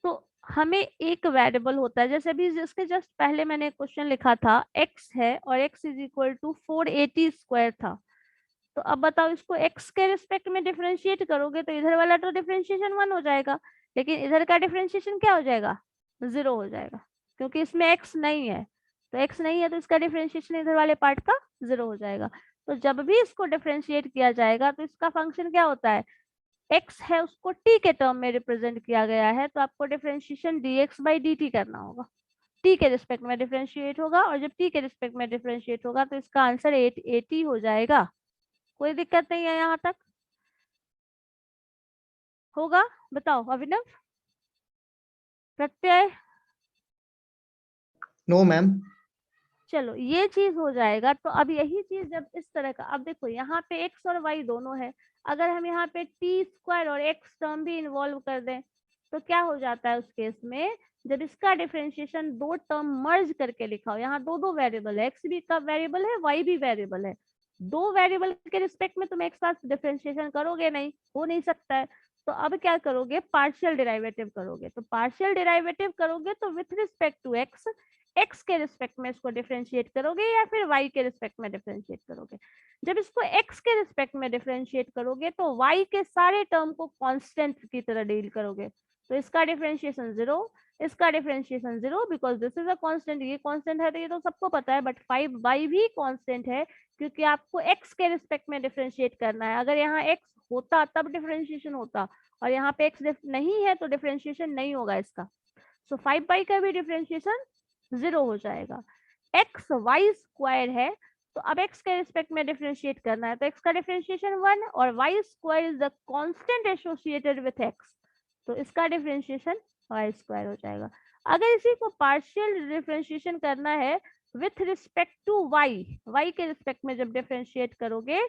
तो हमें एक वेरिएबल होता है। जैसे अभी जिसके जस्ट पहले मैंने क्वेश्चन लिखा था x है और x is equal to 480 square था। तो अब बताओ इसको x के रिस्पेक्ट में डिफरेंशिएट करोगे तो इधर वाला तो डिफरेंशिएशन 1 हो जाएगा, लेकिन इधर का डिफरेंशिएशन क्या हो जाएगा 0 हो जाएगा, क्योंकि इसमें x नहीं है। तो x नहीं है तो इसका डिफरेंशिएशन इधर वाले पार्ट का 0 हो जाएगा। तो जब भी इसको डिफरेंशिएट किया जाएगा तो इसका फंक्शन क्या होता है, x है उसको t के टर्म में रिप्रेजेंट किया गया है, तो आपको डिफरेंशिएशन dx बाई dt करना होगा। t के रिस्पेक्ट में डिफरेंशिएट होगा, और जब t के रिस्पेक्ट में डिफरेंशिएट होगा तो इसका आंसर 80 हो जाएगा। कोई दिक्कत नहीं है यहाँ तक? होगा? बताओ अभिनव, प्रत्यय। No ma'am. चलो ये चीज हो जाएगा। तो अब यही चीज जब इस तरह का, अब देखो यहाँ पे x और y दोनों है, अगर हम यहाँ पे t स्क्वायर और x टर्म भी इन्वॉल्व कर दें तो क्या हो जाता है उस केस में, जब इसका डिफरेंशिएशन दो टर्म मर्ज करके लिखा हो, यहाँ दो वेरिएबल है, x भी का वेरिएबल है, y भी वेरिएबल है, दो वेरिएबल के रिस्पेक्ट में तुम एक साथ डिफरेंशिएशन करोगे नहीं, हो नहीं सकता है। तो अब क्या करोगे, पार्शियल डेरिवेटिव करोगे। तो पार्शियल डेरिवेटिव करोगे तो with respect to x, x के रिस्पेक्ट में इसको डिफरेंशिएट करोगे या फिर वाई के रिस्पेक्ट में डिफरेंशिएट करोगे। जब इसको एक्स के रिस्पेक्ट में डिफरेंशिएट करोगे तो वाई के सारे टर्म को कांस्टेंट की तरह डील करोगे। तो इसका डिफरेंशिएशन 0, इसका differentiation 0, because this is a constant, ये कांस्टेंट है तो ये तो सबको पता है, बट 5y भी कांस्टेंट है क्योंकि आपको x के रिस्पेक्ट में डिफरेंशिएट करना है। अगर यहाँ x होता तब डिफरेंशिएशन होता, और यहाँ पे x नहीं है तो डिफरेंशिएशन नहीं होगा इसका। सो 5y का भी डिफरेंशिएशन 0 हो जाएगा। x y स्क्वायर है तो अब x के रिस्पेक्ट में डिफरेंशिएट करना है तो x का डिफरेंशिएशन 1, और y square is the constant associated with x, तो इसका डिफरेंशिएशन y स्क्वायर हो जाएगा। अगर इसी को पार्शियल डिफरेंशिएशन करना है with respect to y, y के रिस्पेक्ट में जब डिफरेंशिएट करोगे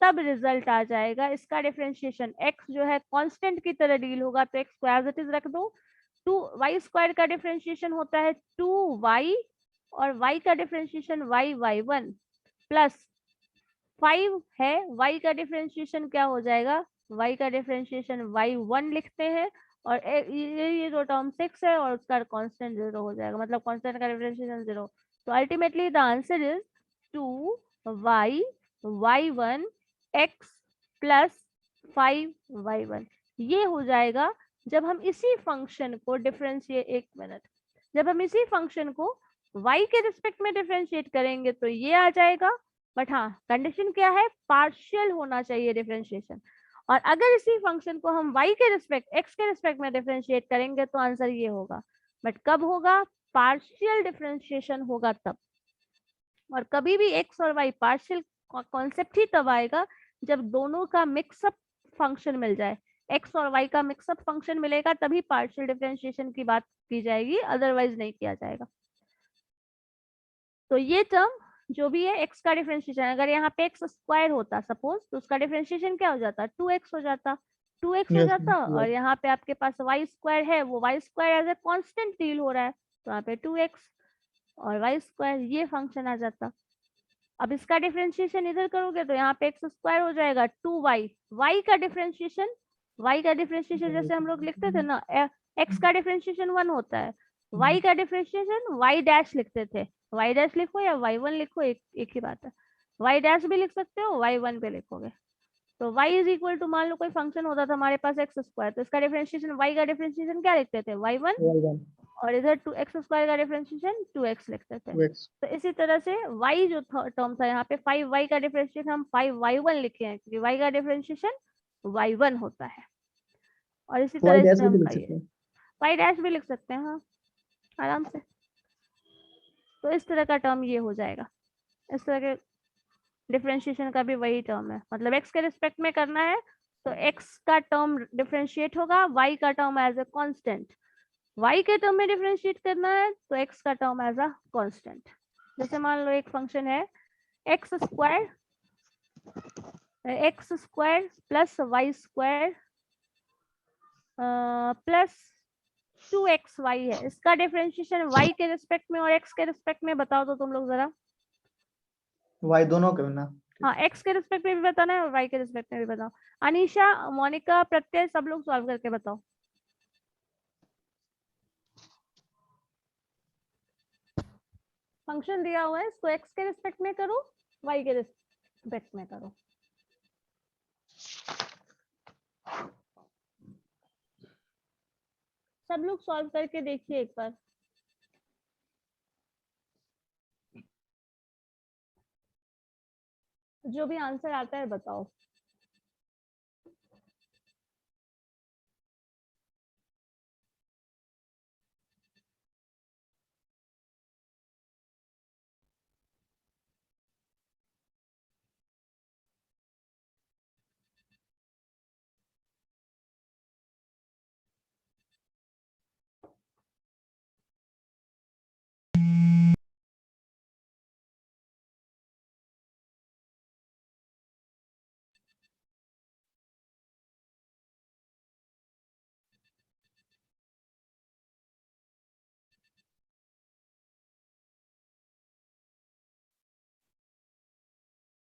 तब रिजल्ट आ जाएगा, इसका डिफरेंशिएशन x जो है कांस्टेंट की तरह डील होगा तो x को एज इट इज रख दो। 2y स्क्वायर का डिफरेंशिएशन होता है 2y, और y का डिफरेंशिएशन y1 प्लस 5 है, y का डिफरेंशिएशन क्या हो जाएगा, y का डिफरेंशिएशन y1 लिखते हैं, और ये जो टर्म 6 है और उसका कांस्टेंट 0 हो जाएगा, मतलब कांस्टेंट का डिफरेंशिएशन 0। तो ultimately the answer is 2y y1 x plus 5y1। ये हो जाएगा जब हम इसी फंक्शन को डिफरेंशिएट, एक मिनट, जब हम इसी फंक्शन को y के रिस्पेक्ट में डिफरेंशिएट करेंगे तो ये आ जाएगा। बट हाँ, कंडीशन क्या है, पार्शियल होना चाहिए डिफरेंशिएशन। और अगर इसी फंक्शन को हम y के रिस्पेक्ट, x के रिस्पेक्ट में डिफरेंशिएट करेंगे तो आंसर ये होगा। बट कब होगा, पार्शियल डिफरेंशिएशन होगा तब। और कभी भी x और y पार्शियल कॉन्सेप्ट ही तब आएगा जब दोनों का मिक्सअप फंक्शन मिल जाए। x और y का मिक्सअप फंक्शन मिलेगा तभी पार्शियल डिफरेंशिएशन की बात की जाएगी, अदरवाइज नहीं किया जाएगा। तो ये टर्म जो भी है x का डिफरेंशिएशन, अगर यहाँ पे x स्क्वायर होता सपोज, तो उसका डिफरेंशिएशन क्या हो जाता, 2x हो जाता, 2x हो Yes, जाता। yes. और यहाँ पे आपके पास y स्क्वायर है, वो y square as a constant deal हो रहा है, तो यहाँ पे 2x और y स्क्वायर ये फंक्शन आ जाता। अब इसका डिफरेंशिएशन इधर करोगे तो यहाँ पे x स्क्वायर हो जाएगा 2y, y का डिफरेंशिएशन, जैसे हम लोग लिखते थे ना, x का डिफरेंशिएशन 1 होता है, y का डिफरेंशिएशन y डैश लिखते थे, y डैश लिखो या y1 लिखो, एक ही बात है। y डैश भी लिख सकते हो, y1 पे लिखोगे। तो y इज इक्वल टू, मान लो कोई फंक्शन होता था हमारे पास x स्क्वायर, तो इसका डिफरेंशिएशन y का डिफरेंशिएशन क्या लिखते थे, y1, Y1, और इधर 2x स्क्वायर का डिफरेंशिएशन 2x लिखते थे। 2x. तो इसी तरह से y जो टर्म था यहाँ पे 5y का डिफरेंशिएशन हम 5y1 लिखे हैं, क्योंकि y का डिफरेंशिएशन y1 होता है। और इसी Y तरह इस dash भी टर्म लिख का सकते ये हैं. y डैश भी लिख सकते हैं, हाँ आराम से। तो इस तरह का टर्म ये हो जाएगा, इस तरह के डिफरेंशिएशन का भी वही टर्म है, मतलब x के रिस्पेक्ट में करना है तो x का टर्म डिफरेंशिएट होगा, y का term as a constant, y के टर्म में डिफरेंशिएट करना है तो x का टर्म एज अ कांस्टेंट। जैसे मान लो एक फंक्शन है x square plus y square plus 2xy है, इसका डिफरेंशिएशन y के रिस्पेक्ट में और x के रिस्पेक्ट में बताओ तो तुम लोग जरा। Y दोनों करना. हाँ, x के रिस्पेक्ट में भी बताना है और y के रिस्पेक्ट में भी बताओ। अनीशा, मोनिका, प्रत्यय, सब लोग सॉल्व करके बताओ। फंक्शन दिया हुआ है, इसको x के रिस्पेक्ट में करो, y के रिस्पेक्ट में करो। सब लोग सॉल्व करके देखिए एक बार। जो भी आंसर आता है बताओ।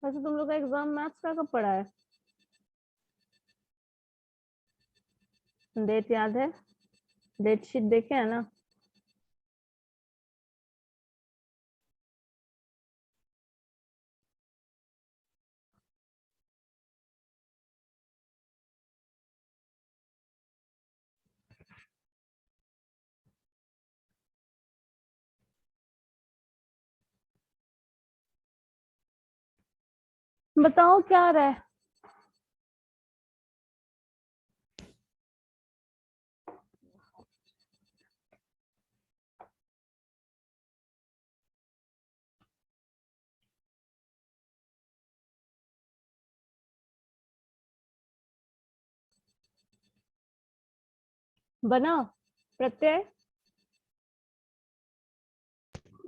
वैसे तुम लोग का एग्जाम मैथ्स का कब पड़ा है, डेट याद है, डेट शीट देखे है ना? बताओ क्या आ रहा है। बना प्रत्यय?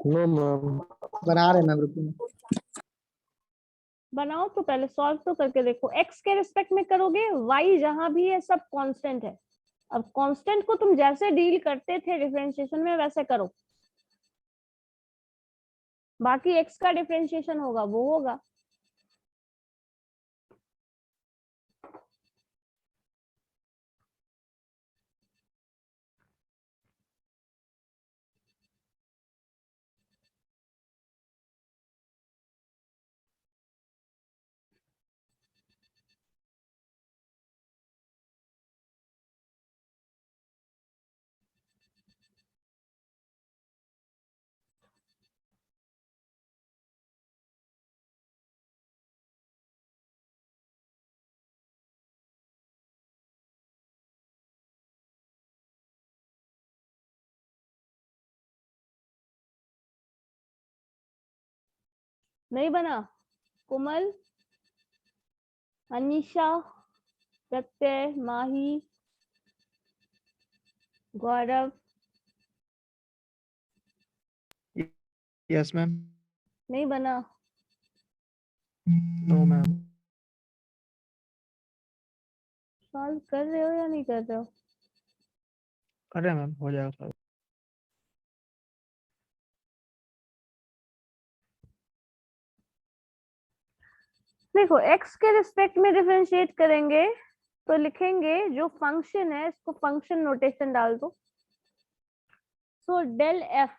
No ma'am. बना रहे मैम, रुकिए. बनाओ तो पहले सॉल्व तो करके देखो। x के रिस्पेक्ट में करोगे, y जहां भी है सब कांस्टेंट है। अब कांस्टेंट को तुम जैसे डील करते थे डिफरेंशिएशन में वैसे करो, बाकी x का डिफरेंशिएशन होगा वो होगा। नहीं बना? कोमल, अनीशा, प्रत्यय, माही, गौरव, यस मैम। नहीं बना? No ma'am. सॉल्व कर रहे हो या नहीं कर रहे हो? कर रहे हैं मैम, हो जाएगा सर। देखो x के रिस्पेक्ट में डिफरेंशिएट करेंगे तो लिखेंगे जो फंक्शन है इसको फंक्शन नोटेशन डाल दो। So del f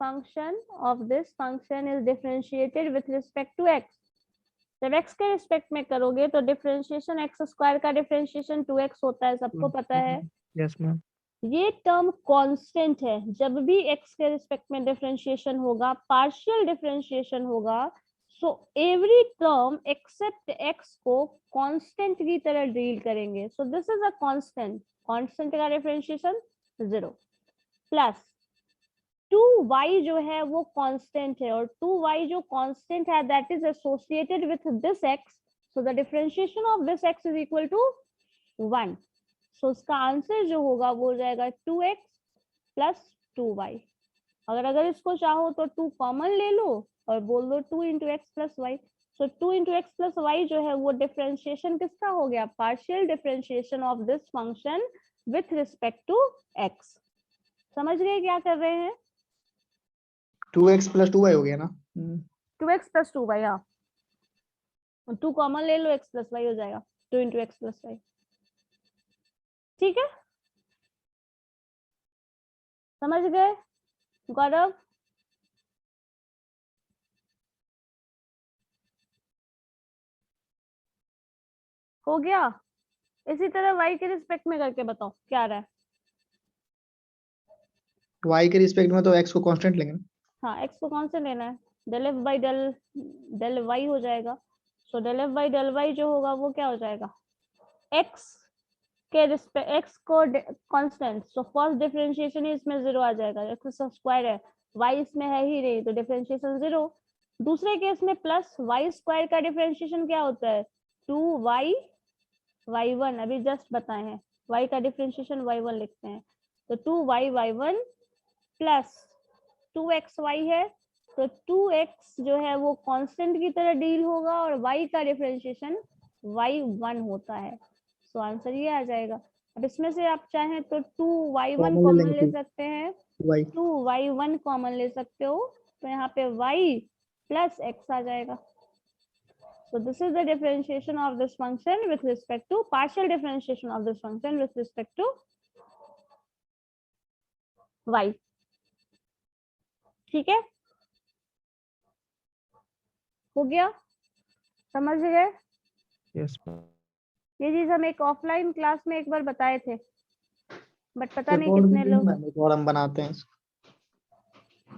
function of this function is differentiated with respect to x। जब x के रिस्पेक्ट में करोगे तो डिफरेंशिएशन एक्स स्क्वायर का डिफरेंशिएशन 2x होता है, सबको पता है। Yes ma'am. ये टर्म कांस्टेंट है, जब भी x के रिस्पेक्ट में डिफरेंशिएशन होगा, पार्शियल डिफरेंशिएशन होगा, so every term except x को कांस्टेंट की तरह डील करेंगे। So this is a constant, constant का डिफरेंशिएशन 0 प्लस 2y जो है वो कांस्टेंट है, और 2y जो कांस्टेंट है that is associated with this x, so the differentiation of this x is equal to 1। सो उसका आंसर जो होगा वो हो जाएगा 2x प्लस 2y। अगर इसको चाहो तो 2 कॉमन ले लो और बोल दो 2 into x plus y. So 2 into x plus y जो है वो डिफरेंशिएशन किसका हो गया? Partial differentiation of this function with respect to x. समझ गए क्या कर रहे हैं? 2x प्लस 2y हो गया ना। 2x प्लस 2y, हाँ 2 कॉमन ले लो, x प्लस वाई हो जाएगा 2 इंटू एक्स प्लस वाई। ठीक है, समझ गए गौरव? हो गया? इसी तरह y के रिस्पेक्ट में करके बताओ क्या आ रहा है। y के रिस्पेक्ट में तो x को कांस्टेंट लेंगे ना। हाँ, x को कौन से लेना है? Del f by del y हो जाएगा। So del f by del y जो होगा वो क्या हो जाएगा? x के रिस्पेक्ट, x को कांस्टेंट, सो फर्स्ट डिफरेंशिएशन ही इसमें 0 आ जाएगा, x स्क्वायर है, y इसमें है ही नहीं तो डिफरेंशिएशन 0। दूसरे केस में प्लस y स्क्वायर का डिफरेंशिएशन क्या होता है? 2y y1, अभी जस्ट बताए हैं, y का डिफरेंशिएशन y1 लिखते हैं, तो 2y y1 प्लस 2xy है, तो 2x जो है वो कांस्टेंट की तरह डील होगा और y का डिफरेंशिएशन y1 होता है। सो आंसर ये आ जाएगा। अब इसमें से आप चाहें तो 2y1 कॉमन ले कॉमन लेंगे ले सकते हैं, y। 2y1 कॉमन ले सकते हो, तो यहाँ पे y प्लस x आ जाएगा। So this is the differentiation of this function with respect to, partial differentiation of this function with respect to y. ठीक है, हो गया? समझ गए? यस ये चीज हम एक ऑफलाइन क्लास में एक बार बताए थे, बट पता नहीं कितने लोग और हम बनाते हैं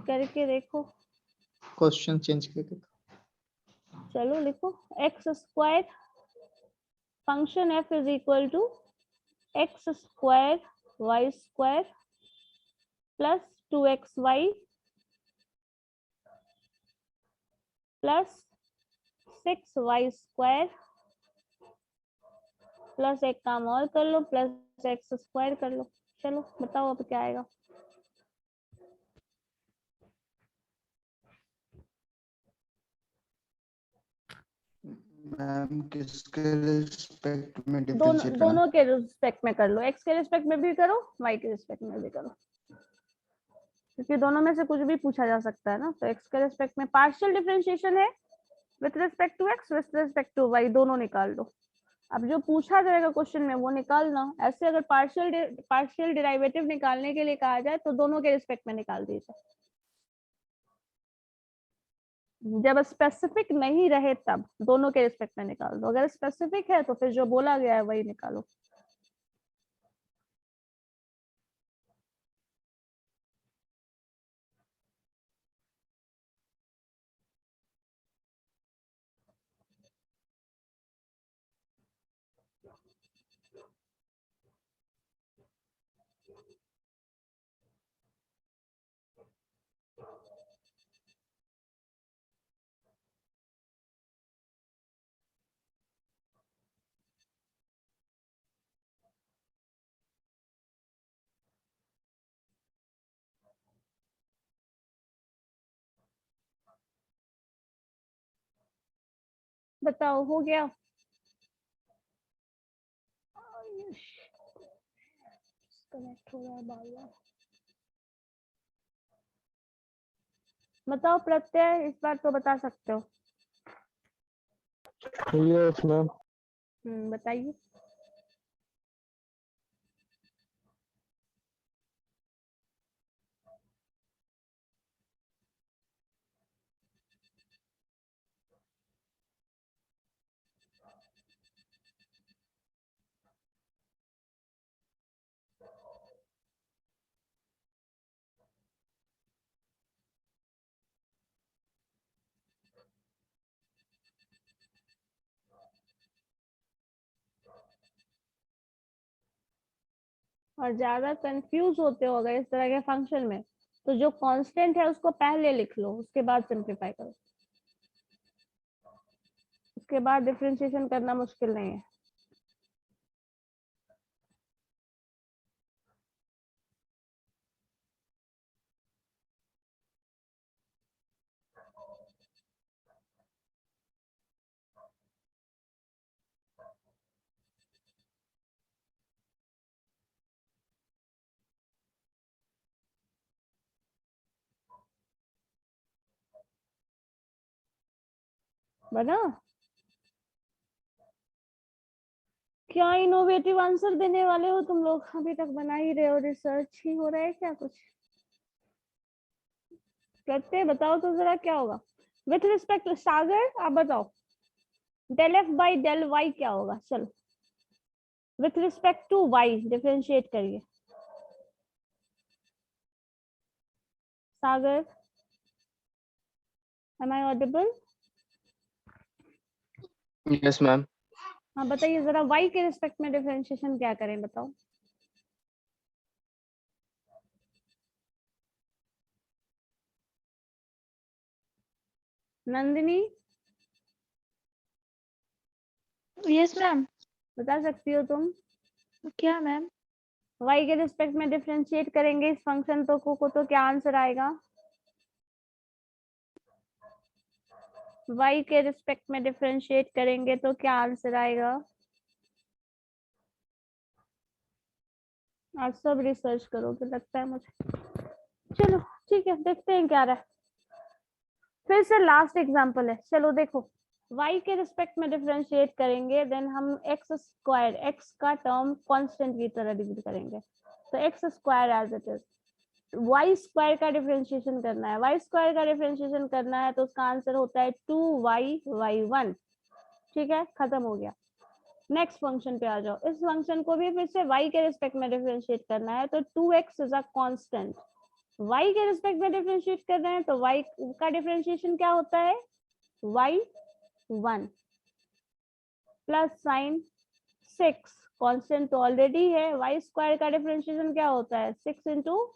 करके देखो। क्वेश्चन चेंज करके। चलो लिखो, x square function f is equal to x square y square plus 2xy plus 6y square plus एक काम और कर लो, प्लस एक्स स्क्वायर कर लो। चलो बताओ अब क्या आएगा। मैम किसके रिस्पेक्ट में दोनों डिफरेंशिएट करना? दोनों के रिस्पेक्ट में कर लो, एक्स के रिस्पेक्ट में भी करो, वाई के रिस्पेक्ट में भी करो, क्योंकि दोनों में से कुछ भी पूछा जा सकता है ना। तो एक्स के रिस्पेक्ट में पार्शियल डिफरेंशिएशन है with respect to x, with respect to y, दोनों निकाल लो। अब जो पूछा जाएगा क्वेश्चन में वो निकालना। ऐसे अगर पार्शियल डिराइवेटिव निकालने के लिए कहा जाए तो दोनों के रिस्पेक्ट में निकाल दीजिए। जब स्पेसिफिक नहीं रहे तब दोनों के रिस्पेक्ट में निकाल दो, अगर स्पेसिफिक है तो फिर जो बोला गया है वही निकालो। बताओ हो गया? कनेक्ट हो रहा है बार बार। बताओ प्रत्यय, इस बार तो बता सकते हो। Yes ma'am. बताइए। और ज्यादा कंफ्यूज होते हो अगर इस तरह के फंक्शन में, तो जो कांस्टेंट है उसको पहले लिख लो, उसके बाद सिंप्लीफाई करो, उसके बाद डिफरेंशिएशन करना मुश्किल नहीं है। बना? क्या इनोवेटिव आंसर देने वाले हो तुम लोग, अभी तक बना ही रहे हो, रिसर्च ही हो रहा है क्या कुछ? करते बताओ तो जरा क्या होगा विथ रिस्पेक्ट। सागर आप बताओ, del f by del y क्या होगा? चलो with respect to y differentiate करिए। Sagar, am I audible? Yes ma'am. हाँ बताइए जरा, वाई के रिस्पेक्ट में डिफरेंशिएशन क्या करें बताओ। Nandini yes ma'am. बता सकती हो तुम? क्या मैम? वाई के रिस्पेक्ट में डिफरेंशिएट करेंगे इस फंक्शन तो क्या आंसर आएगा? वाई के रिस्पेक्ट में डिफरेंशिएट करेंगे तो क्या आंसर आएगा? आज सब रिसर्च करोगे लगता है मुझे। चलो ठीक है, देखते हैं क्या रहा है। फिर से लास्ट एग्जांपल है, चलो देखो। y के रिस्पेक्ट में डिफरेंशिएट करेंगे, देन हम x स्क्वायर, x का टर्म कांस्टेंट की तरह डिवाइड करेंगे, तो x square as it is. y square का डिफरेंशिएशन करना है, y स्क्वायर का डिफरेंशिएशन करना है तो उसका आंसर होता है 2y/1। ठीक है, खत्म हो गया। नेक्स्ट फंक्शन पे आ जाओ। इस फंक्शन को भी फिर से y के रिस्पेक्ट में डिफरेंशिएट करना है, तो 2x is a constant. y के रिस्पेक्ट में डिफरेंशिएट कर रहे हैं तो y का डिफरेंशिएशन क्या होता है? y1 प्लस साइन 6, कांस्टेंट तो ऑलरेडी है। y स्क्वायर का डिफरेंशिएशन क्या होता है? 6 इंटू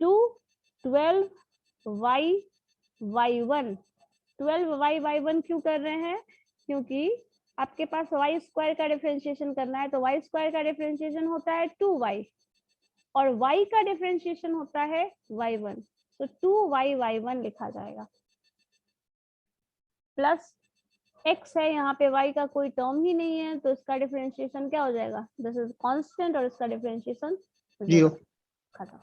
2, 12y/1। 12y/1 क्यों कर रहे हैं? क्योंकि आपके पास y स्क्वायर का डिफरेंशिएशन करना है, तो y स्क्वायर का डिफरेंशिएशन होता है 2y और y का डिफरेंशिएशन होता है y1, तो 2y/1 लिखा जाएगा। प्लस x है, यहाँ पे y का कोई टर्म ही नहीं है, तो इसका डिफरेंशिएशन क्या हो जाएगा? दिस इज कांस्टेंट और इसका डिफरेंशिएशन 0। खत्म,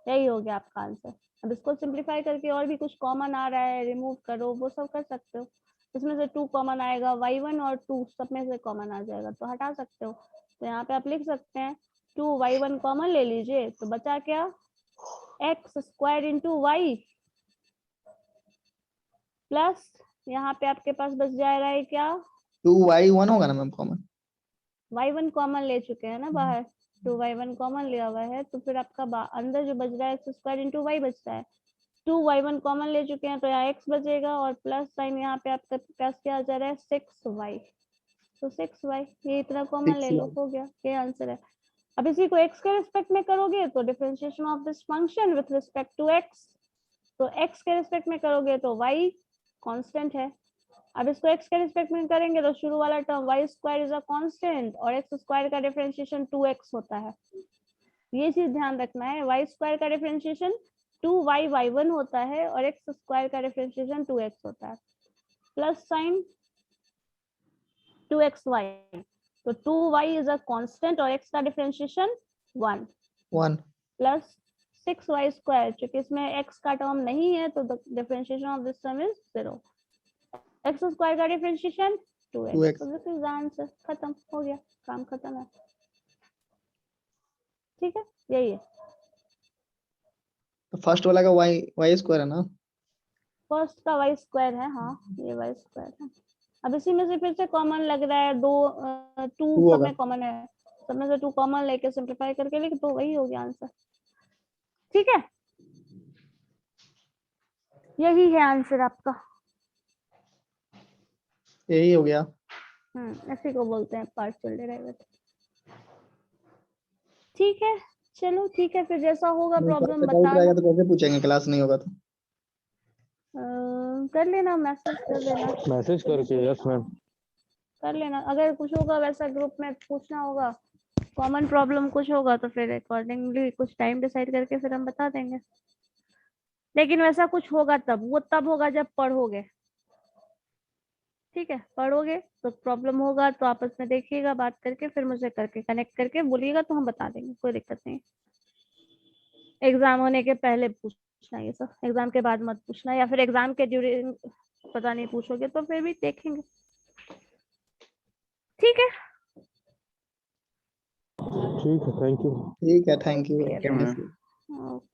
यही हो गया आपका आंसर। अब इसको सिंप्लीफाई करके और भी कुछ कॉमन आ रहा है, रिमूव करो, वो सब कर सकते हो। इसमें से 2 कॉमन आएगा, y1 और 2 सब में से कॉमन आ जाएगा, तो हटा सकते हो। तो यहाँ पे आप लिख सकते हैं 2y1 कॉमन ले लीजिए, तो बचा क्या? x square into y plus यहाँ पे आपके पास बच जा रहा है क्या? 2y1 होगा ना मैम कॉमन? y1 कॉमन ले चुके हैं ना बाहर, 2y1 कॉमन लिया हुआ है, तो फिर आपका अंदर जो बच रहा है x स्क्वायर इंटू वाई बचता है। 2y1 कॉमन ले चुके हैं तो यहाँ x बचेगा और प्लस साइन यहाँ पे आपका पास क्या आ जा रहा है? 6y, तो 6y ये इतना कॉमन ले लो, हो गया, ये आंसर है। अब इसी को x के रिस्पेक्ट में करोगे तो differentiation of this function with respect to x, तो x के रिस्पेक्ट में करोगे तो y कांस्टेंट है। अब इसको x के रिस्पेक्ट में करेंगे तो शुरू वाला term y square is a constant और x स्क्वायर का डिफरेंशिएशन 2x होता है। ये चीज ध्यान रखना है, y स्क्वायर का डिफरेंशिएशन 2y/1 होता है और x स्क्वायर का डिफरेंशिएशन 2x होता है। प्लस साइन 2xy, तो 2y इज अ कांस्टेंट और x का डिफरेंशिएशन 1 1 प्लस 6y स्क्वायर, क्योंकि इसमें x का टर्म नहीं है तो the differentiation of this term is 0। x square का डिफरेंशिएशन 2x, 2x तो दिस इज द आंसर। खत्म हो गया, काम खत्म है। ठीक है, यही है। तो फर्स्ट वाला का y स्क्वायर है ना? फर्स्ट का y स्क्वायर है, हाँ ये y स्क्वायर है। अब इसी में से फिर से कॉमन लग रहा है, 2 2 सब होगा। में कॉमन है, सब में से 2 कॉमन लेके सिंपलीफाई करके लिख तो वही हो गया आंसर। ठीक है, यही है आंसर आपका। यही हो गया। इसी को बोलते हैं पार्शियल डेरिवेटिव। ठीक है, चलो ठीक है, फिर जैसा होगा नहीं, प्रॉब्लम क्लास डाउट बताना। रहेगा तो कैसे पूछेंगे, क्लास नहीं होगा तो? कर लेना, मैसेज कर देना, मैसेज करके, यस मैम। कर लेना। अगर कुछ होगा वैसा ग्रुप में पूछना होगा, कॉमन प्रॉब्लम कुछ होगा तो फिर अकॉर्डिंगली कुछ टाइम डिसाइड करके फिर हम बता देंगे। लेकिन वैसा कुछ होगा तब, वो तब होगा जब पढ़ोगे। ठीक है, पढ़ोगे तो प्रॉब्लम होगा तो आपस में देखिएगा, बात करके फिर मुझे करके कनेक्ट करके बोलिएगा तो हम बता देंगे, कोई दिक्कत नहीं। एग्जाम होने के पहले पूछना ये सब, एग्जाम के बाद मत पूछना, या फिर एग्जाम के ड्यूरिंग पता नहीं पूछोगे तो फिर भी देखेंगे। ठीक है, ठीक है, थैंक यू। ठीक है, थैंक यू। ठीक है मैम। ओके।